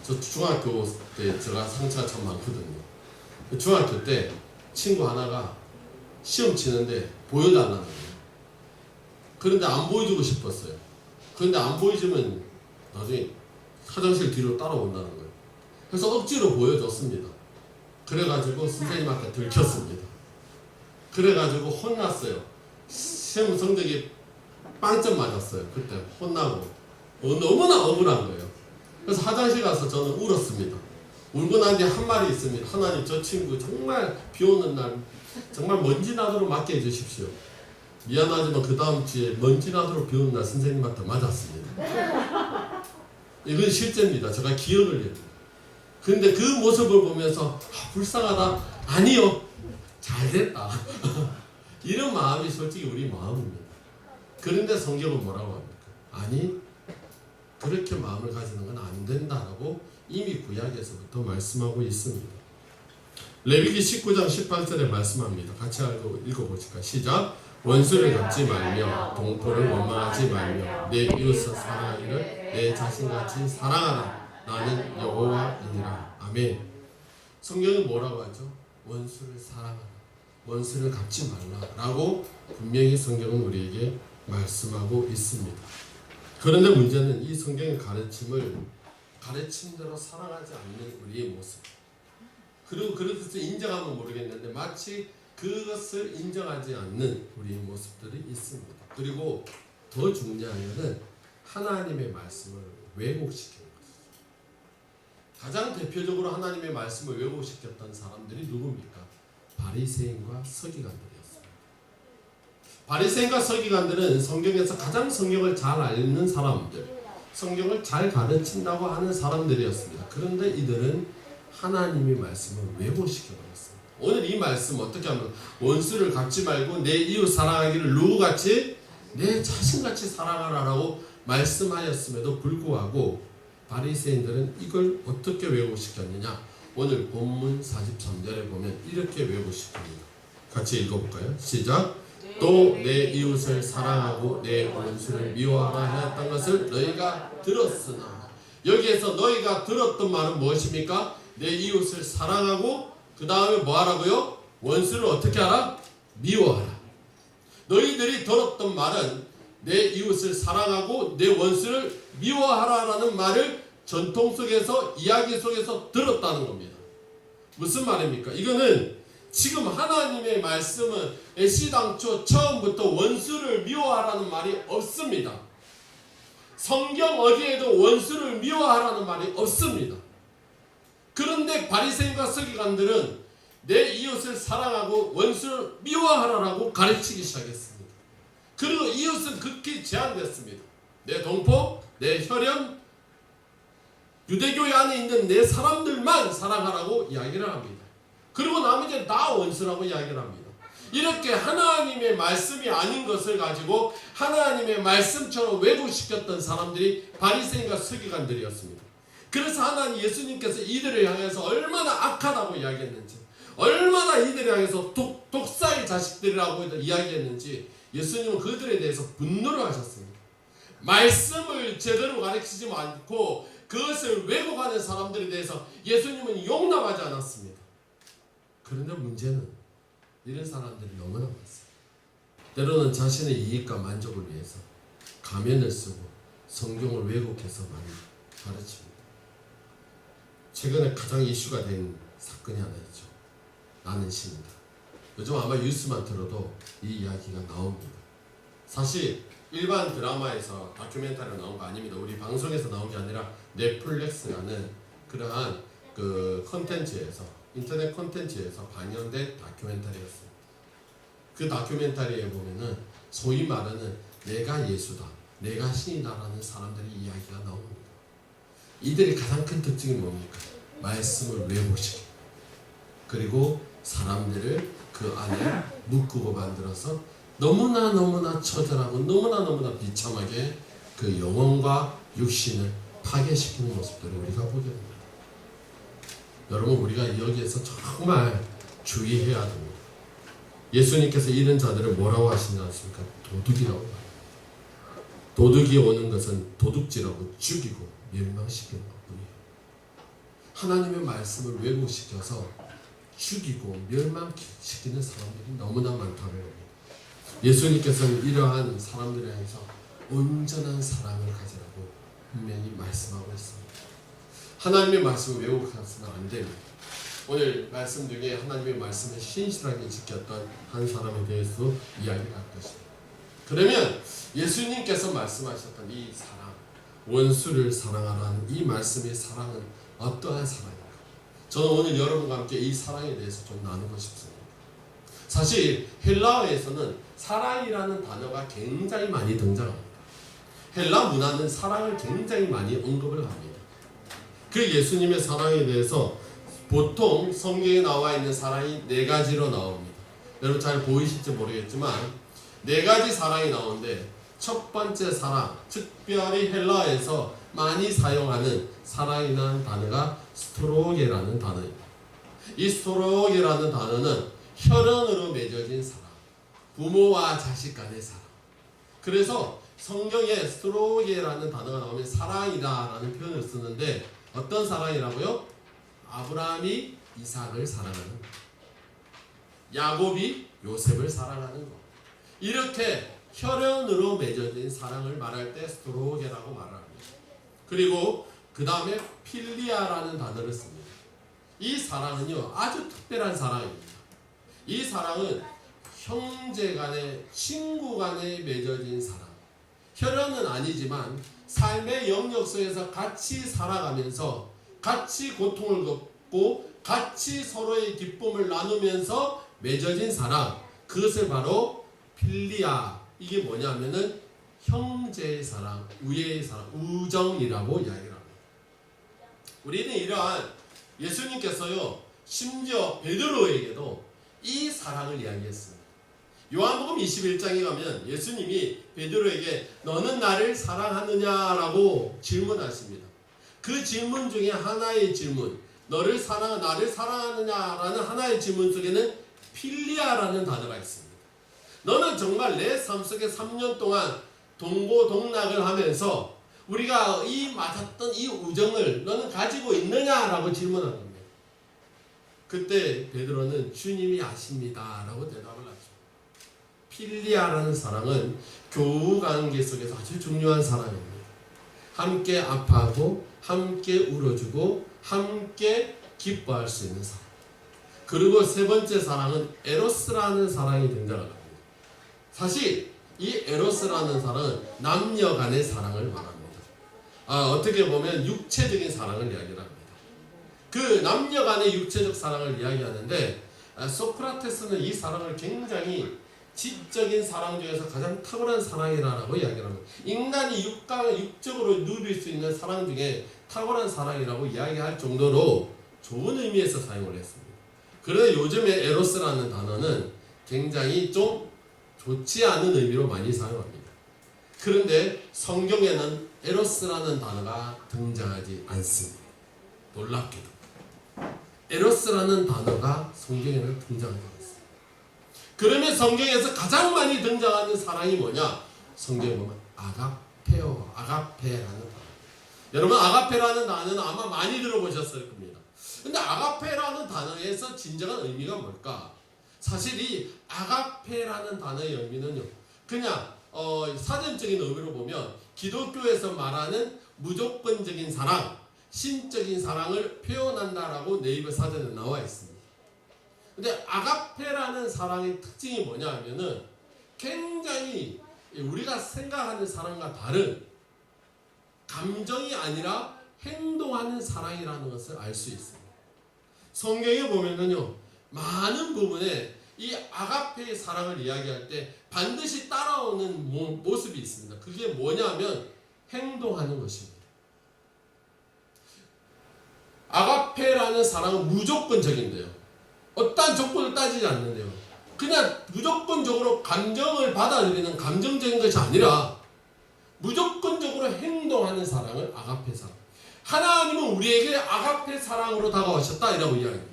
저 중학교 때 제가 상처가 참 많거든요. 중학교 때 친구 하나가 시험 치는데 보여달라는 거예요. 그런데 안 보여주고 싶었어요. 그런데 안 보여주면 나중에 화장실 뒤로 따라온다는 거예요. 그래서 억지로 보여줬습니다. 그래가지고 선생님한테 들켰습니다. 그래가지고 혼났어요. 시험 성적이 빵점 맞았어요. 그때 혼나고 너무나 억울한 거예요. 그래서 화장실 가서 저는 울었습니다. 울고 난 뒤에 한 말이 있습니다. 하나님, 저 친구 정말 비 오는 날 정말 먼지 나도록 맞게 해주십시오. 미안하지만 그 다음 주에 먼지 나도록 비 오는 날 선생님한테 맞았습니다. 이건 실제입니다. 제가 기억을 해요. 근데 그 모습을 보면서 불쌍하다. 아니요. 잘됐다. 이런 마음이 솔직히 우리 마음입니다. 그런데 성경은 뭐라고 합니까? 아니, 그렇게 마음을 가지는 건 안 된다라고 이미 구약에서부터 말씀하고 있습니다. 레위기 19장 18절에 말씀합니다. 같이 읽어보실까요? 시작. 원수를 갚지 말며 동포를 원망하지 말며 내 이웃을 사랑하기를 내 자신같이 사랑하라. 나는 여호와이니라. 아멘. 성경은 뭐라고 하죠? 원수를 사랑하라. 원수를 갚지 말라라고 분명히 성경은 우리에게 말씀하고 있습니다. 그런데 문제는 이 성경의 가르침대로 사랑하지 않는 우리의 모습. 그리고 그것을 인정하면 모르겠는데 마치 그것을 인정하지 않는 우리의 모습들이 있습니다. 그리고 더 중요한 것은 하나님의 말씀을 왜곡시키는 것이죠. 가장 대표적으로 하나님의 말씀을 왜곡시켰던 사람들이 누굽니까? 바리새인과 서기관들이었습니다. 바리새인과 서기관들은 성경에서 가장 성경을 잘 알는 사람들, 성경을 잘 가르친다고 하는 사람들이었습니다. 그런데 이들은 하나님의 말씀을 왜곡시켜버렸습니다. 오늘 이 말씀 어떻게 하면 원수를 갚지 말고 내 이웃 사랑하기를 누구같이? 내 자신같이 사랑하라라고 말씀하였음에도 불구하고 바리새인들은 이걸 어떻게 왜곡시켰느냐? 오늘 본문 43절에 보면 이렇게 왜곡시킵니다. 같이 읽어볼까요? 시작. 또 내 이웃을 사랑하고 내 원수를 미워하라 하였던 것을 너희가 들었으나. 여기에서 너희가 들었던 말은 무엇입니까? 내 이웃을 사랑하고 그 다음에 뭐 하라고요? 원수를 어떻게 하라? 미워하라. 너희들이 들었던 말은 내 이웃을 사랑하고 내 원수를 미워하라라는 말을 전통 속에서 이야기 속에서 들었다는 겁니다. 무슨 말입니까? 이거는 지금 하나님의 말씀은 애시당초 처음부터 원수를 미워하라는 말이 없습니다. 성경 어디에도 원수를 미워하라는 말이 없습니다. 그런데 바리새인과 서기관들은 내 이웃을 사랑하고 원수를 미워하라라고 가르치기 시작했습니다. 그리고 이웃은 극히 제한됐습니다. 내 동포, 내 혈연, 유대교회 안에 있는 내 사람들만 사랑하라고 이야기를 합니다. 그리고 나머지는 다 원수라고 이야기를 합니다. 이렇게 하나님의 말씀이 아닌 것을 가지고 하나님의 말씀처럼 왜곡시켰던 사람들이 바리새인과 서기관들이었습니다. 그래서 하나님 예수님께서 이들을 향해서 얼마나 악하다고 이야기했는지, 얼마나 이들을 향해서 독사의 자식들이라고 이야기했는지 예수님은 그들에 대해서 분노를 하셨습니다. 말씀을 제대로 가르치지 않고 그것을 왜곡하는 사람들에 대해서 예수님은 용납하지 않았습니다. 그런데 문제는 이런 사람들이 너무나 많습니다. 때로는 자신의 이익과 만족을 위해서 가면을 쓰고 성경을 왜곡해서 많이 가르칩니다. 최근에 가장 이슈가 된 사건이 하나 있죠. 나는 신이다. 요즘 아마 뉴스만 들어도 이 이야기가 나옵니다. 사실 일반 드라마에서 다큐멘터리로 나온 거 아닙니다. 우리 방송에서 나온 게 아니라 넷플릭스라는 그러한 그 콘텐츠에서, 인터넷 콘텐츠에서 반영된 다큐멘터리였습니다. 그 다큐멘터리에 보면은 소위 말하는 내가 예수다, 내가 신이다라는 사람들의 이야기가 나옵니다. 이들의 가장 큰 특징이 뭡니까? 말씀을 왜곡시키고 그리고 사람들을 그 안에 묶고 만들어서 너무나 처절하고 너무나 비참하게 그 영혼과 육신을 파괴시키는 모습들을 우리가 보게 됩니다. 여러분, 우리가 여기에서 정말 주의해야 됩니다. 예수님께서 이런 자들을 뭐라고 하시지 않습니까? 도둑이라고 합니다. 도둑이 오는 것은 도둑질하고 죽이고 멸망시키는 것뿐이에요. 하나님의 말씀을 왜곡시켜서 죽이고 멸망시키는 사람들이 너무나 많다는 겁니다. 예수님께서는 이러한 사람들에 대해서 온전한 사랑을 가지라고 분명히 말씀하고 있습니다. 하나님의 말씀을 왜곡해서는 안 됩니다. 오늘 말씀 중에 하나님의 말씀을 신실하게 지켰던 한 사람에 대해서 이야기를 할 것입니다. 그러면 예수님께서 말씀하셨던 이 사랑, 원수를 사랑하라는 이 말씀의 사랑은 어떠한 사랑인가? 저는 오늘 여러분과 함께 이 사랑에 대해서 좀 나누고 싶습니다. 사실 헬라어에서는 사랑이라는 단어가 굉장히 많이 등장합니다. 헬라 문화는 사랑을 굉장히 많이 언급을 합니다. 그 예수님의 사랑에 대해서 보통 성경에 나와 있는 사랑이 네 가지로 나옵니다. 여러분 잘 보이실지 모르겠지만 네 가지 사랑이 나오는데, 첫 번째 사랑, 특별히 헬라어에서 많이 사용하는 사랑이라는 단어가 스토로게라는 단어입니다. 이 스토로게라는 단어는 혈연으로 맺어진 사랑, 부모와 자식 간의 사랑. 그래서 성경에 스토로게라는 단어가 나오면 사랑이다라는 표현을 쓰는데, 어떤 사랑이라고요? 아브라함이 이삭을 사랑하는 것, 야곱이 요셉을 사랑하는 것, 이렇게 혈연으로 맺어진 사랑을 말할 때 스토로게라고 말을 합니다. 그리고 그 다음에 필리아라는 단어를 씁니다. 이 사랑은요 아주 특별한 사랑입니다. 이 사랑은 형제 간에, 친구 간에 맺어진 사랑, 혈연은 아니지만 삶의 영역 속에서 같이 살아가면서 같이 고통을 겪고 같이 서로의 기쁨을 나누면서 맺어진 사랑, 그것을 바로 필리아, 이게 뭐냐면은 형제의 사랑, 우애의 사랑, 우정이라고 이야기를 합니다. 우리는 이러한 예수님께서요 심지어 베드로에게도 이 사랑을 이야기했습니다. 요한복음 21장에 가면 예수님이 베드로에게 너는 나를 사랑하느냐라고 질문하십니다. 그 질문 중에 하나의 질문, 나를 사랑하느냐라는 하나의 질문 속에는 필리아라는 단어가 있습니다. 너는 정말 내 삶 속에 3년 동안 동고동락을 하면서 우리가 이 맞았던 이 우정을 너는 가지고 있느냐라고 질문한 겁니다. 그때 베드로는 주님이 아십니다라고 대답을 하죠. 필리아라는 사랑은 교우 관계 속에서 아주 중요한 사랑입니다. 함께 아파하고 함께 울어주고 함께 기뻐할 수 있는 사랑. 그리고 세 번째 사랑은 에로스라는 사랑이 등장합니다. 사실 이 에로스라는 사랑은 남녀 간의 사랑을 말합니다. 어떻게 보면 육체적인 사랑을 이야기를 합니다. 그 남녀 간의 육체적 사랑을 이야기하는데 소크라테스는 이 사랑을 굉장히 지적인 사랑 중에서 가장 탁월한 사랑이라고 이야기를 합니다. 인간이 육적으로 누릴 수 있는 사랑 중에 탁월한 사랑이라고 이야기할 정도로 좋은 의미에서 사용을 했습니다. 그런데 요즘에 에로스라는 단어는 굉장히 좀 좋지 않은 의미로 많이 사용합니다. 그런데 성경에는 에로스라는 단어가 등장하지 않습니다. 놀랍게도 에로스라는 단어가 성경에는 등장하지 않습니다. 그러면 성경에서 가장 많이 등장하는 사랑이 뭐냐? 성경에 보면 아가페라는 단어. 여러분 아가페라는 단어는 아마 많이 들어보셨을 겁니다. 근데 아가페라는 단어에서 진정한 의미가 뭘까? 사실 이 아가페라는 단어의 의미는요, 그냥 사전적인 의미로 보면 기독교에서 말하는 무조건적인 사랑, 신적인 사랑을 표현한다라고 네이버 사전에 나와 있습니다. 근데 아가페라는 사랑의 특징이 뭐냐 하면은 굉장히 우리가 생각하는 사랑과 다른 감정이 아니라 행동하는 사랑이라는 것을 알 수 있습니다. 성경에 보면은요, 많은 부분에 이 아가페의 사랑을 이야기할 때 반드시 따라오는 모습이 있습니다. 그게 뭐냐면 행동하는 것입니다. 아가페라는 사랑은 무조건적인데요. 어떠한 조건을 따지지 않는데요. 그냥 무조건적으로 감정을 받아들이는 감정적인 것이 아니라 무조건적으로 행동하는 사랑을 아가페 사랑. 하나님은 우리에게 아가페 사랑으로 다가오셨다 이라고 이야기합니다.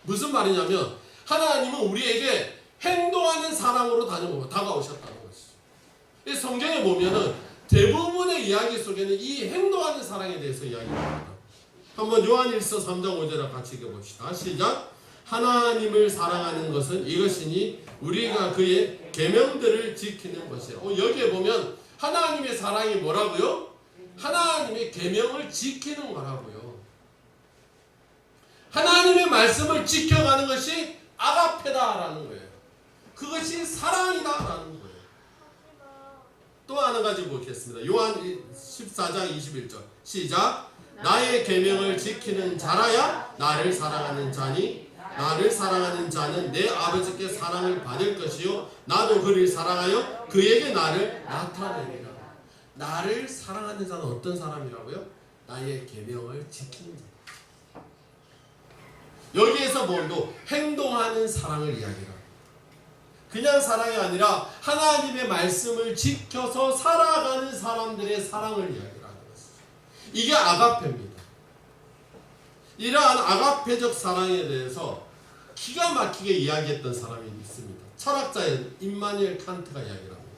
무슨 말이냐면 하나님은 우리에게 행동하는 사랑으로 다가오셨다는 것이죠. 성경에 보면은 대부분의 이야기 속에는 이 행동하는 사랑에 대해서 이야기합니다. 한번 요한일서 3장 5절을 같이 읽어봅시다. 시작. 하나님을 사랑하는 것은 이것이니 우리가 그의 계명들을 지키는 것이라. 여기에 보면 하나님의 사랑이 뭐라고요? 하나님의 계명을 지키는 거라고요. 하나님의 말씀을 지켜가는 것이 아가페다라는 거예요. 그것이 사랑이다라는 거예요. 또 하나 가지 보겠습니다. 요한 14장 21절 시작. 나의 계명을 지키는 자라야 나를 사랑하는 자니 나를 사랑하는 자는 내 아버지께 사랑을 받을 것이요 나도 그를 사랑하여 그에게 나를 나타내리라. 나를 사랑하는 자는 어떤 사람이라고요? 나의 계명을 지키는 자. 여기에서 뭘로 행동하는 사랑을 이야기합니다. 그냥 사랑이 아니라 하나님의 말씀을 지켜서 살아가는 사람들의 사랑을 이야기하는 것이죠. 이게 아가페입니다. 이러한 아가페적 사랑에 대해서 기가 막히게 이야기했던 사람이 있습니다. 철학자인 임마누엘 칸트가 이야기를 합니다.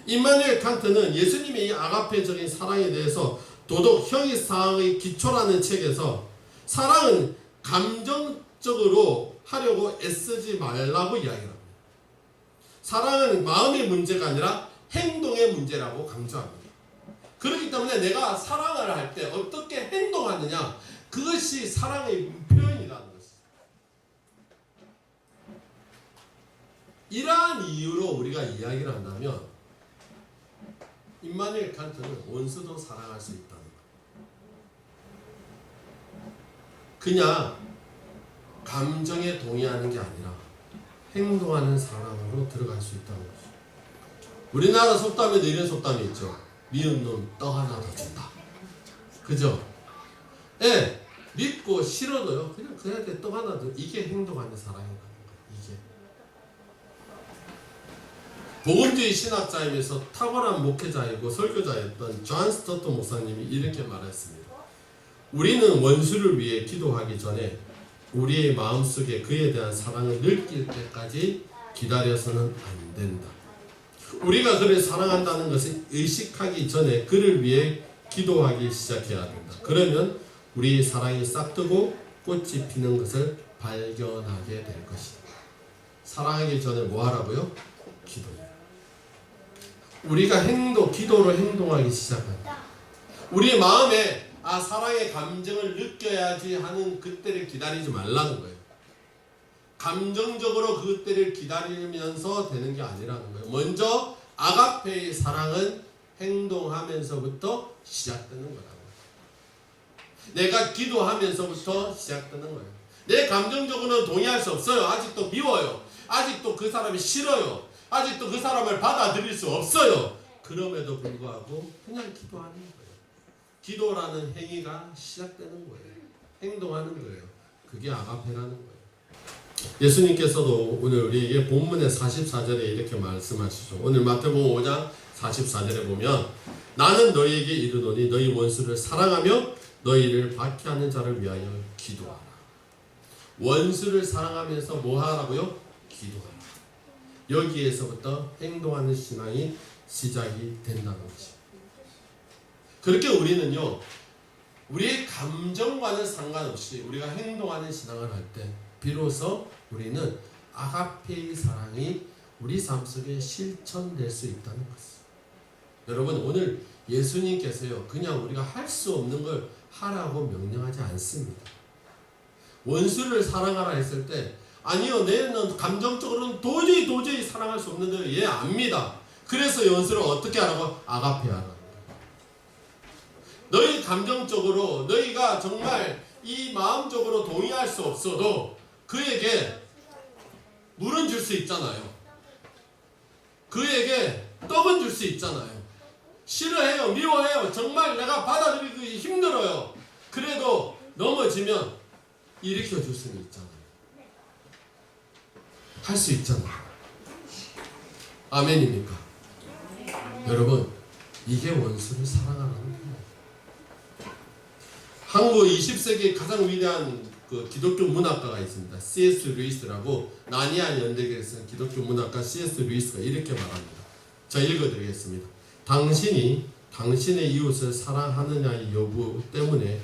임마누엘 칸트는 예수님의 이 아가페적인 사랑에 대해서 도덕 형이상의 기초라는 책에서 사랑은 감정적으로 하려고 애쓰지 말라고 이야기를 합니다. 사랑은 마음의 문제가 아니라 행동의 문제라고 강조합니다. 그렇기 때문에 내가 사랑을 할 때 어떻게 행동하느냐, 그것이 사랑의 표현이라는 것입니다. 이러한 이유로 우리가 이야기를 한다면 임마누엘 칸트는 원수도 사랑할 수 있다는 것. 그냥 감정에 동의하는 게 아니라 행동하는 사랑으로 들어갈 수 있다는 것이죠. 우리나라 속담에도 이런 속담이 있죠. 미운 놈 떡 하나 더 준다. 그죠? 예, 믿고 싫어도요 그냥 그한테 떡 하나 더. 이게 행동하는 사랑이라는 거예요. 이게 복음주의 신학자이면서 탁월한 목회자이고 설교자였던 존 스토트 목사님이 이렇게 말했습니다. 우리는 원수를 위해 기도하기 전에 우리의 마음속에 그에 대한 사랑을 느낄 때까지 기다려서는 안 된다. 우리가 그를 사랑한다는 것을 의식하기 전에 그를 위해 기도하기 시작해야 된다. 그러면 우리의 사랑이 싹트고 꽃이 피는 것을 발견하게 될 것이다. 사랑하기 전에 뭐 하라고요? 기도예요. 우리가 기도로 행동하기 시작한다. 우리 마음에 사랑의 감정을 느껴야지 하는 그때를 기다리지 말라는 거예요. 감정적으로 그때를 기다리면서 되는 게 아니라는 거예요. 먼저 아가페의 사랑은 행동하면서부터 시작되는 거라고. 내가 기도하면서부터 시작되는 거예요. 내 감정적으로는 동의할 수 없어요. 아직도 미워요. 아직도 그 사람이 싫어요. 아직도 그 사람을 받아들일 수 없어요. 그럼에도 불구하고 그냥 기도하는 거예요. 기도라는 행위가 시작되는 거예요. 행동하는 거예요. 그게 아가페라는 거예요. 예수님께서도 오늘 우리에게 본문의 44절에 이렇게 말씀하시죠. 오늘 마태복음 5장 44절에 보면 나는 너희에게 이르노니 너희 원수를 사랑하며 너희를 박해하는 자를 위하여 기도하라. 원수를 사랑하면서 뭐 하라고요? 기도하라. 여기에서부터 행동하는 신앙이 시작이 된다는 거죠. 그렇게 우리는요, 우리의 감정과는 상관없이 우리가 행동하는 신앙을 할 때 비로소 우리는 아가페의 사랑이 우리 삶 속에 실천될 수 있다는 것이죠. 여러분, 오늘 예수님께서요, 그냥 우리가 할 수 없는 걸 하라고 명령하지 않습니다. 원수를 사랑하라 했을 때 아니요, 내는 감정적으로는 도저히 사랑할 수 없는데 얘 압니다. 그래서 원수를 어떻게 하라고? 아가페 하라고. 너희 감정적으로 너희가 정말 이 마음적으로 동의할 수 없어도 그에게 물은 줄 수 있잖아요. 그에게 떡은 줄 수 있잖아요. 싫어해요, 미워해요, 정말 내가 받아들이기 힘들어요. 그래도 넘어지면 일으켜 줄 수는 있잖아요. 할 수 있잖아요. 아멘입니까? 여러분, 이게 원수를 사랑하는 거예요. 한국 20세기 가장 위대한 그 기독교 문학가가 있습니다. C.S. 루이스라고, 나니안 연대기를 쓴 기독교 문학가 C.S. 루이스가 이렇게 말합니다. 자, 읽어드리겠습니다. 당신이 당신의 이웃을 사랑하느냐의 여부 때문에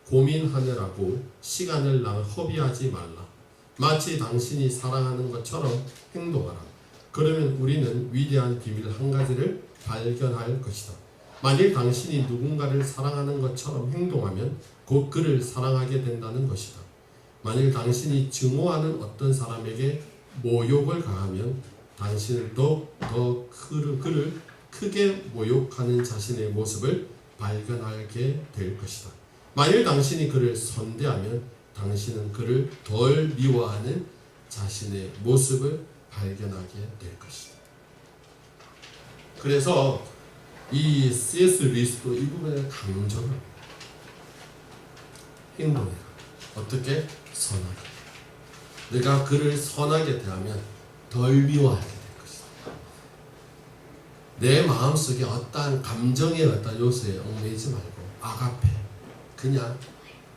고민하느라고 시간을 허비하지 말라. 마치 당신이 사랑하는 것처럼 행동하라. 그러면 우리는 위대한 비밀 한 가지를 발견할 것이다. 만일 당신이 누군가를 사랑하는 것처럼 행동하면 곧 그를 사랑하게 된다는 것이다. 만일 당신이 증오하는 어떤 사람에게 모욕을 가하면 당신을 더 그를 크게 모욕하는 자신의 모습을 발견하게 될 것이다. 만일 당신이 그를 선대하면 당신은 그를 덜 미워하는 자신의 모습을 발견하게 될 것이다. 그래서 이 C.S. 루이스도 이 부분을 강조합니다. 행동해라. 어떻게? 선하게. 내가 그를 선하게 대하면 덜 미워하게 될 것이다. 내 마음속에 어떠한 감정의 어떤 요소에 얽매이지 말고 아가페, 그냥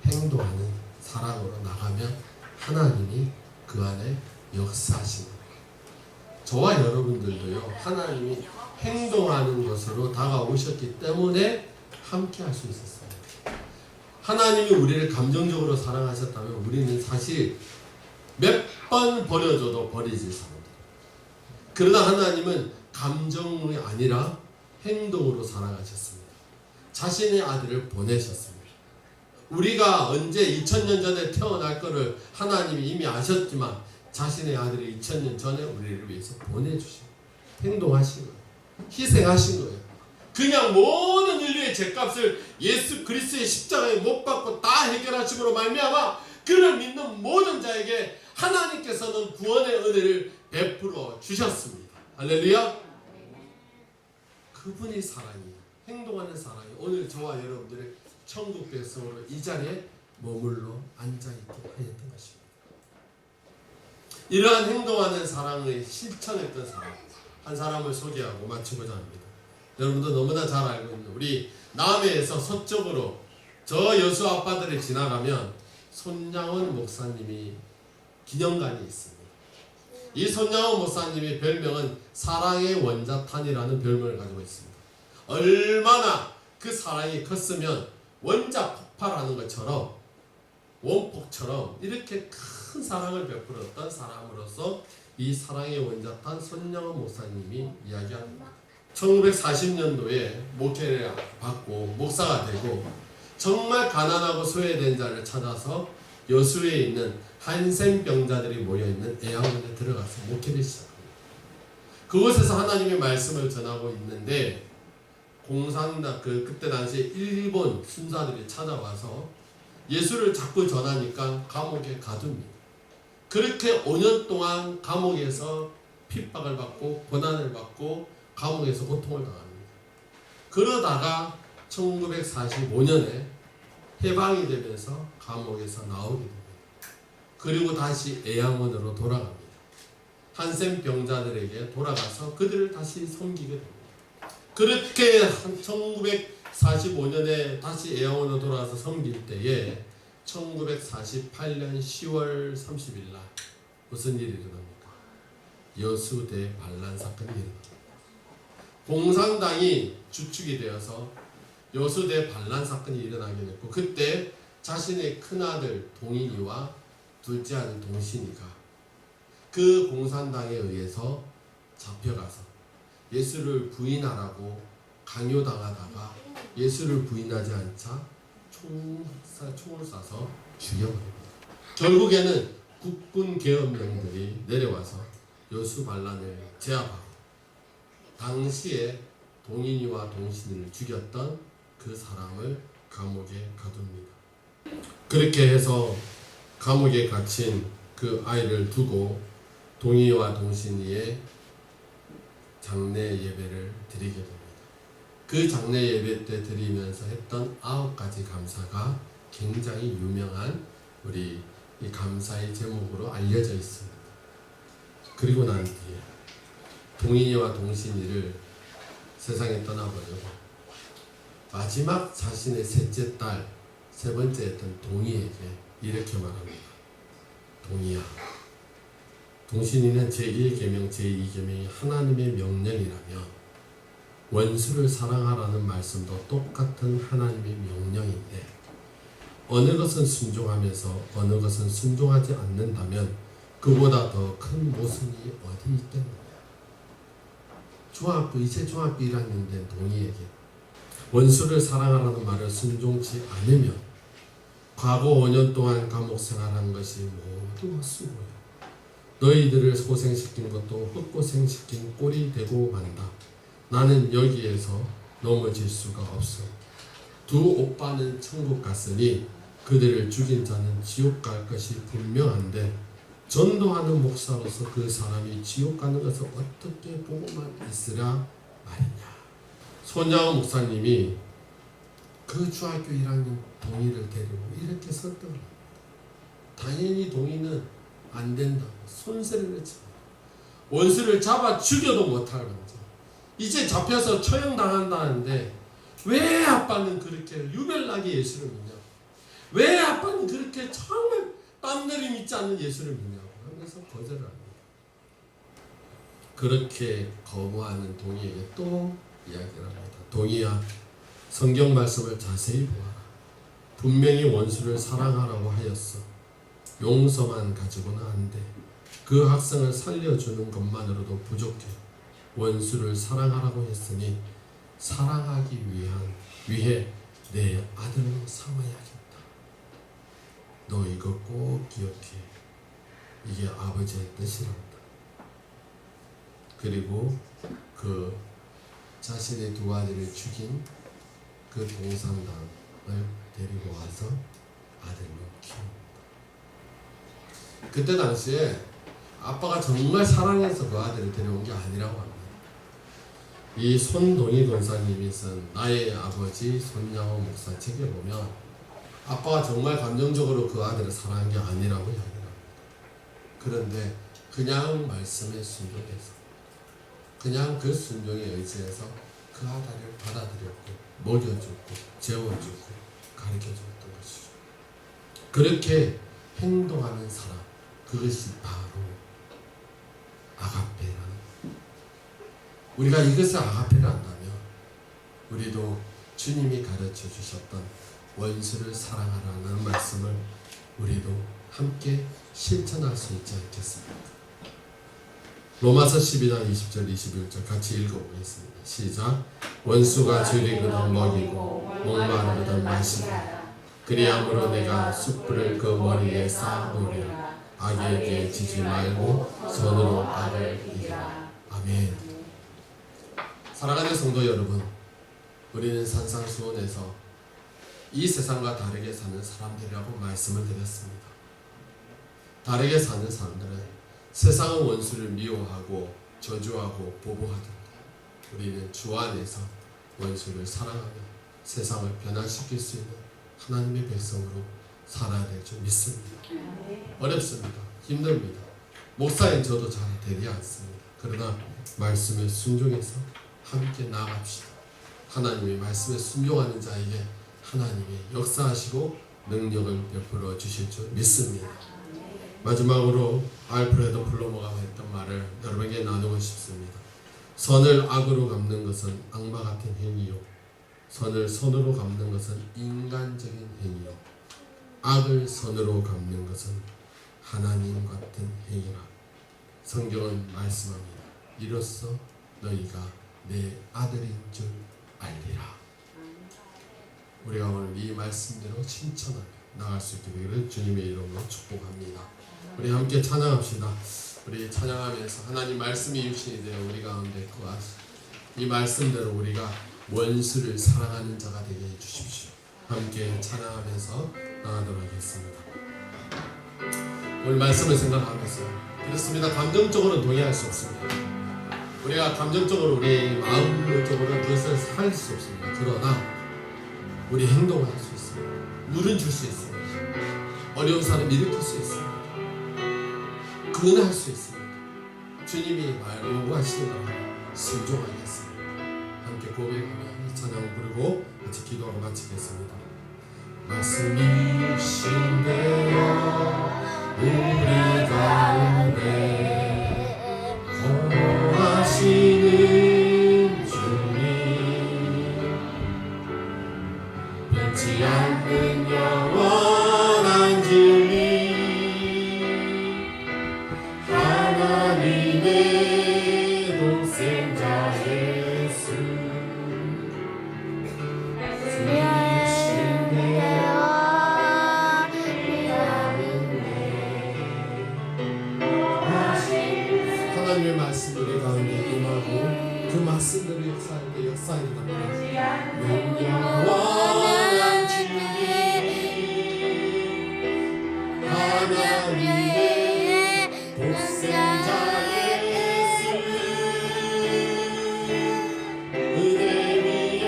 행동하는 사랑으로 나가면 하나님이 그 안에 역사하시는 거예요. 저와 여러분들도요, 하나님이 행동하는 것으로 다가오셨기 때문에 함께 할 수 있었어요. 하나님이 우리를 감정적으로 사랑하셨다면 우리는 사실 몇 번 버려줘도 버리질 사람들. 그러나 하나님은 감정이 아니라 행동으로 사랑하셨습니다. 자신의 아들을 보내셨습니다. 우리가 언제 2000년 전에 태어날 거를 하나님이 이미 아셨지만 자신의 아들을 2000년 전에 우리를 위해서 보내주시고 행동하신 거예요. 희생하신 거예요. 그냥 모든 인류의 죄값을 예수 그리스도의 십자가에 못 박고 다 해결하심으로 말미암아 그를 믿는 모든 자에게 하나님께서는 구원의 은혜를 베풀어 주셨습니다. 할렐루야. 그분의 사랑이, 행동하는 사랑이 오늘 저와 여러분들의 천국 백성으로 이 자리에 머물러 앉아있게 하였던 것입니다. 이러한 행동하는 사랑을 실천했던 사람 한 사람을 소개하고 마치고자 합니다. 여러분도 너무나 잘 알고 있는 우리 남해에서 서쪽으로 저 여수 아빠들을 지나가면 손양원 목사님이 기념관이 있습니다. 이 손양원 목사님의 별명은 사랑의 원자탄이라는 별명을 가지고 있습니다. 얼마나 그 사랑이 컸으면 원자 폭발하는 것처럼 원폭처럼 이렇게 큰 사랑을 베풀었던 사람으로서 이 사랑의 원자탄 손영원 목사님이 이야기합니다. 1940년도에 목회를 받고 목사가 되고 정말 가난하고 소외된 자를 찾아서 여수에 있는 한센병자들이 모여있는 애양원에 들어가서 목회를 시작합니다. 그곳에서 하나님의 말씀을 전하고 있는데 공산당 그때 당시에 일본 순사들이 찾아와서 예수를 자꾸 전하니까 감옥에 가둡니다. 그렇게 5년 동안 감옥에서 핍박을 받고 고난을 받고 감옥에서 고통을 당합니다. 그러다가 1945년에 해방이 되면서 감옥에서 나오게 됩니다. 그리고 다시 애양원으로 돌아갑니다. 한센병자들에게 돌아가서 그들을 다시 섬기게 됩니다. 그렇게 1945년에 다시 애양원으로 돌아가서 섬길 때에 1948년 10월 30일 날 무슨 일이 일어납니까? 여수대 반란 사건이 일어납니다. 공산당이 주축이 되어서 여수대 반란 사건이 일어나게 됐고 그때 자신의 큰아들 동인이와 둘째 아들 동신이가 그 공산당에 의해서 잡혀가서 예수를 부인하라고 강요당하다가 예수를 부인하지 않자 총을 쏴서 죽여버립니다. 결국에는 국군 계엄령들이 내려와서 여수 반란을 제압하고 당시에 동인이와 동신이를 죽였던 그 사람을 감옥에 가둡니다. 그렇게 해서 감옥에 갇힌 그 아이를 두고 동인이와 동신이의 장례 예배를 드리게 됩니다. 그 장례 예배 때 드리면서 했던 9가지 감사가 굉장히 유명한 우리 이 감사의 제목으로 알려져 있습니다. 그리고 난 뒤에 동인이와 동신이를 세상에 떠나버리고 마지막 자신의 셋째 딸, 세 번째였던 동이에게 이렇게 말합니다. 동이야, 동신이는 제1계명, 제2계명이 하나님의 명령이라며 원수를 사랑하라는 말씀도 똑같은 하나님의 명령인데 어느 것은 순종하면서 어느 것은 순종하지 않는다면 그보다 더 큰 모순이 어디 있겠느냐. 이제 중학교 1학년 된 동이에게 원수를 사랑하라는 말을 순종치 않으면 과거 5년 동안 감옥 생활한 것이 모두 헛수고야. 너희들을 고생시킨 것도 헛고생시킨 꼴이 되고 만다. 나는 여기에서 넘어질 수가 없어. 두 오빠는 천국 갔으니 그들을 죽인 자는 지옥 갈 것이 분명한데 전도하는 목사로서 그 사람이 지옥 가는 것을 어떻게 보고만 있으랴 말이냐. 손양원 목사님이 그 중학교 1학년 동의를 데리고 이렇게 설득을 합니다. 당연히 동의는 안 된다고 손세를 칩니다. 원수를 잡아 죽여도 못할 망정. 이제 잡혀서 처형당한다는데 왜 아빠는 그렇게 유별나게 예수를 믿냐고. 왜 아빠는 그렇게 정말 딴들이 믿지 않는 예수를 믿냐고 하면서 거절을 합니다. 그렇게 거부하는 동의에게 또 이야기를 합니다. 동의야, 성경 말씀을 자세히 보아라. 분명히 원수를 사랑하라고 하였어. 용서만 가지고는 안 돼. 그 학생을 살려주는 것만으로도 부족해. 원수를 사랑하라고 했으니 사랑하기 위해 내 아들로 삼아야겠다. 너 이거 꼭 기억해. 이게 아버지의 뜻이란다. 그리고 그 자신의 두 아들을 죽인 그 공산당을 데리고 와서 아들로 키웁니다. 그때 당시에 아빠가 정말 사랑해서 그 아들을 데려온 게 아니라고 합니다. 이 손동희 권사님이 쓴 나의 아버지 손양원 목사 책에 보면 아빠가 정말 감정적으로 그 아들을 사랑한 게 아니라고 이야기합니다. 그런데 그냥 말씀에 순종해서 그냥 그 순종에 의지해서 그 아들을 받아들였고 먹여주고 재워주고 가르쳐줬던 것이죠. 그렇게 행동하는 사람, 그것이 바로 아가페라는. 우리가 이것을 아가페를 안다면 우리도 주님이 가르쳐 주셨던 원수를 사랑하라는 말씀을 우리도 함께 실천할 수 있지 않겠습니까? 로마서 12장 20절 21절 같이 읽어보겠습니다. 시작. 원수가 줄이거든 먹이고 목마르거든 마시라. 그리함으로 내가 숯불을 그 머리에 쌓아놓으리라. 악에게 지지 말고 손으로 악을 이기라. 아멘. 사랑하는 성도 여러분, 우리는 산상수훈에서 이 세상과 다르게 사는 사람들이라고 말씀을 드렸습니다. 다르게 사는 사람들은 세상의 원수를 미워하고 저주하고 보복하던데 우리는 주 안에서 원수를 사랑하며 세상을 변화시킬 수 있는 하나님의 백성으로 살아야 될 줄 믿습니다. 어렵습니다. 힘듭니다. 목사인 저도 잘 되지 않습니다. 그러나 말씀에 순종해서 함께 나아갑시다. 하나님의 말씀에 순종하는 자에게 하나님이 역사하시고 능력을 베풀어 주실 줄 믿습니다. 마지막으로 알프레도 플로머가 했던 말을 여러분에게 나누고 싶습니다. 선을 악으로 갚는 것은 악마 같은 행위요, 선을 선으로 갚는 것은 인간적인 행위요, 악을 선으로 갚는 것은 하나님 같은 행위라. 성경은 말씀합니다. 이로써 너희가 내 아들인 줄 알리라. 우리가 오늘 이 말씀대로 실천하며 나갈 수 있게 되기를 주님의 이름으로 축복합니다. 우리 함께 찬양합시다. 우리 찬양하면서 하나님 말씀이 육신이 되어 우리 가운데 거하시, 이 말씀대로 우리가 원수를 사랑하는 자가 되게 해주십시오. 함께 찬양하면서 나가도록 하겠습니다. 오늘 말씀을 생각하면서 그렇습니다. 감정적으로는 동의할 수 없습니다. 우리가 감정적으로 우리 마음적으로 그것을 살 수 없습니다. 그러나 우리 행동을 할 수 있습니다. 물은 줄 수 있습니다. 어려운 사람 일으킬 수 있습니다. 근할 수 있습니다. 주님이 요구하시는 대로 순종하겠습니다. 함께 고백하며 이 찬양 부르고 같이 기도하고 마치겠습니다. 말씀이 신되어 우리 가운데 거하시는 주님, 변치 않는 영원한 진리, 하나님의 독생자 예수, 하나님의 말씀 우리 가운데 임하고 그 말씀대로 역사할 때 역사에 나갑니다. 영원한 진리, 하나님의 독생자 예수, 은혜 위에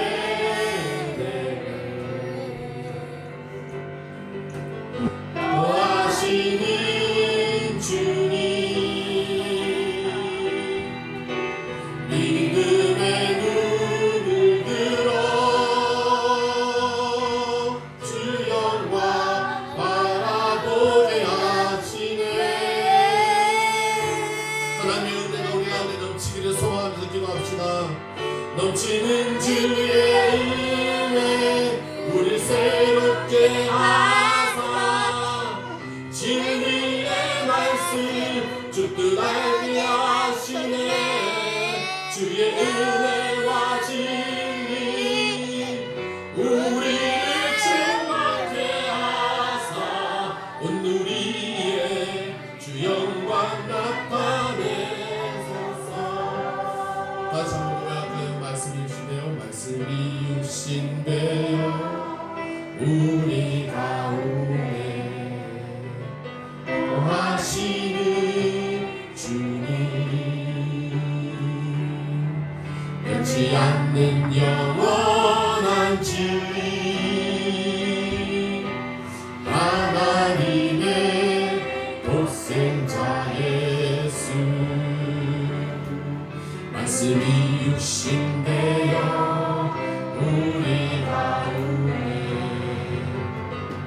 거하시는 주님, 믿음의 눈을 들어 주 영광 바라보게 하시네. 하나님의 은혜가 우리 가운데 넘치기를 소망하면서 기도합시다. 넘치는 주의 은혜 우리 새롭게 하사 진리의 말씀 주뜻 알게 하시네. 주의 은혜와 진리 우리를 충만케 하사 온 우리의 주 영광 나타내소서. 다시 한번 고백하는 말씀이 육신되어 말씀이 육신되어 우리 가운데 거하시는 주님, 변치 않는 영원한 진리, 하나님의 독생자 예수, 말씀이 육신되어 우리 가운데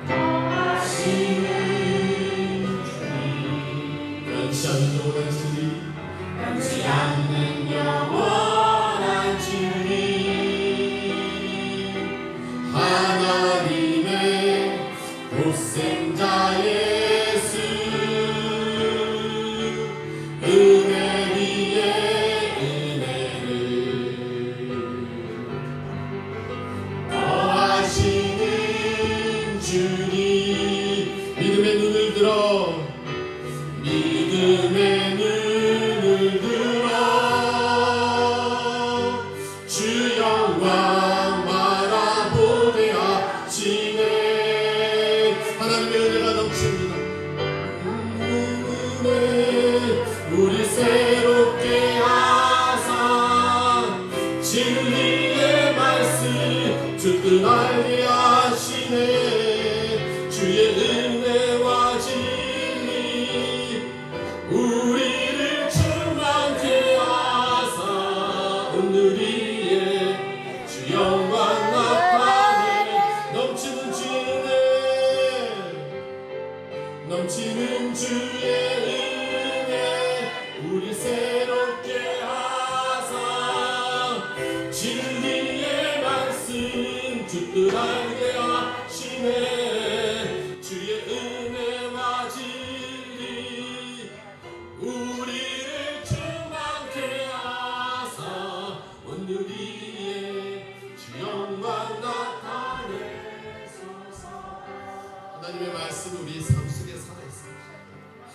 거하시는 주님, 변치 않는 영원한 진리, 변치 않는 영원한 진리, 하나님의 독생자 예수, 은혜 믿음의 눈을 들어 믿음의 눈을 들어 주 영광 바라보게 하시네. 하나님의 은혜가 넘칩니다. 우리 새롭게 하사 진리의 말씀 주 뜻 알게 하시네. 주의 은혜와 진리 우리를 충만케 하사 오늘 위에 주 영광 나타내. 넘치는 주의 은혜 넘치는 주의 은혜 우리 새롭게 하사 진리의 말씀 주 뜻 알게 하시네. 주의 은혜와 진리 우리를 충만케 하사 오늘 위에 주 영광 나타내소서. 하나님의 말씀 우리 삶 속에 살아있습니다.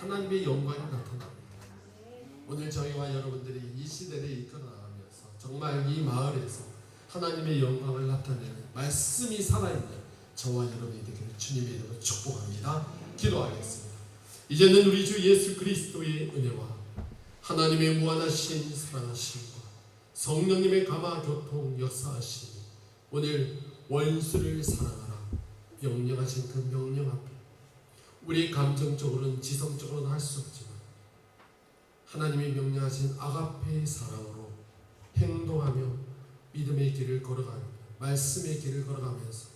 하나님의 영광이 나타납니다. 오늘 저희와 여러분들이 이 시대를 이끌어나가면서 정말 이 마을에서 하나님의 영광을 나타내는 말씀이 살아있는 저와 여러분이 되기를 주님의 이름으로 축복합니다. 기도하겠습니다. 이제는 우리 주 예수 그리스도의 은혜와 하나님의 무한하신 사랑하심과 성령님의 감화 교통 역사하심이 오늘 원수를 사랑하라 명령하신 그 명령 앞에 우리 감정적으로는 지성적으로는 할 수 없지만 하나님이 명령하신 아가페의 사랑으로 행동하며 믿음의 길을 걸어가며 말씀의 길을 걸어가면서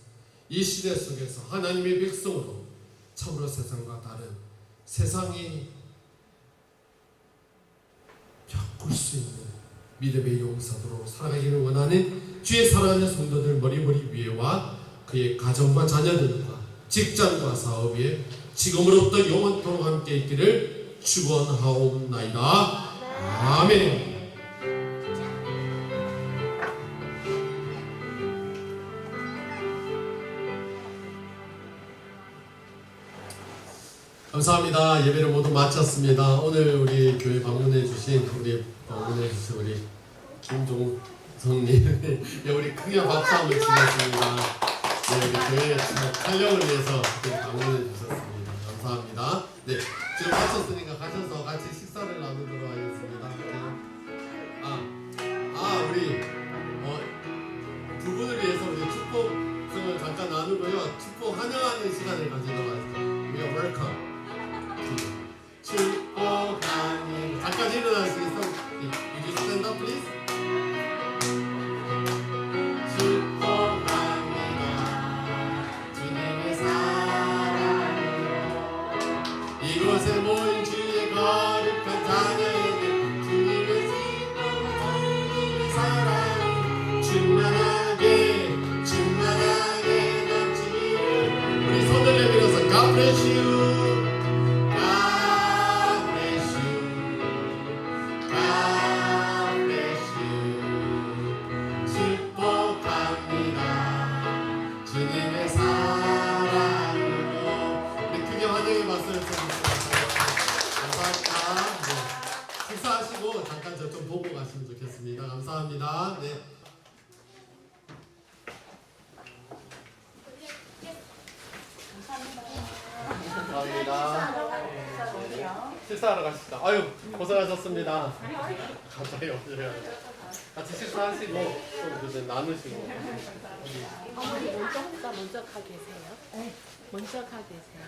이 시대 속에서 하나님의 백성으로 참으로 세상과 다른 세상이 바꿀 수 있는 믿음의 용사도로 살아가기를 원하는 주의 사랑하는 성도들 머리머리 위에와 그의 가정과 자녀들과 직장과 사업 위에 지금으로부터 영원토록 함께 있기를 축원하옵나이다. 아멘. 감사합니다. 예배를 모두 마쳤습니다. 오늘 우리 교회 방문해 주신 우리 김종성님, 네, 우리 크게 박수 한번 치겠습니다. 네, 우리 교회 촬영을 위해서 방문해 주셨습니다. 감사합니다. 네, 지금 마쳤으니까 가셔서 같이 식사를 나누도록 하겠습니다. 우리 두 분을 위해서 우리 축복성을 잠깐 나누고요. 축복 환영하는 시간을 가지도록 하겠습니다. We are welcome. 축복하니 잠깐 일어나시겠어? Would you stand up please? 축복합니다 주님의 사랑으로 이곳에 모인 주의 거룩한 자녀에게 주님의 기쁨과 주님의 사랑이 충만하게 넘치기를 우리 손을 내밀어서 God bless you. 식사하시고 잠깐 저 좀 보고 가시면 좋겠습니다. 감사합니다. 네. 감사합니다. 식사하러 가십시다. 아유 고생하셨습니다. 갑자기 오셔요. 같이 식사하시고 또 이제 나누시고. 어머니 먼저 가 계세요? 먼저 가 계세요?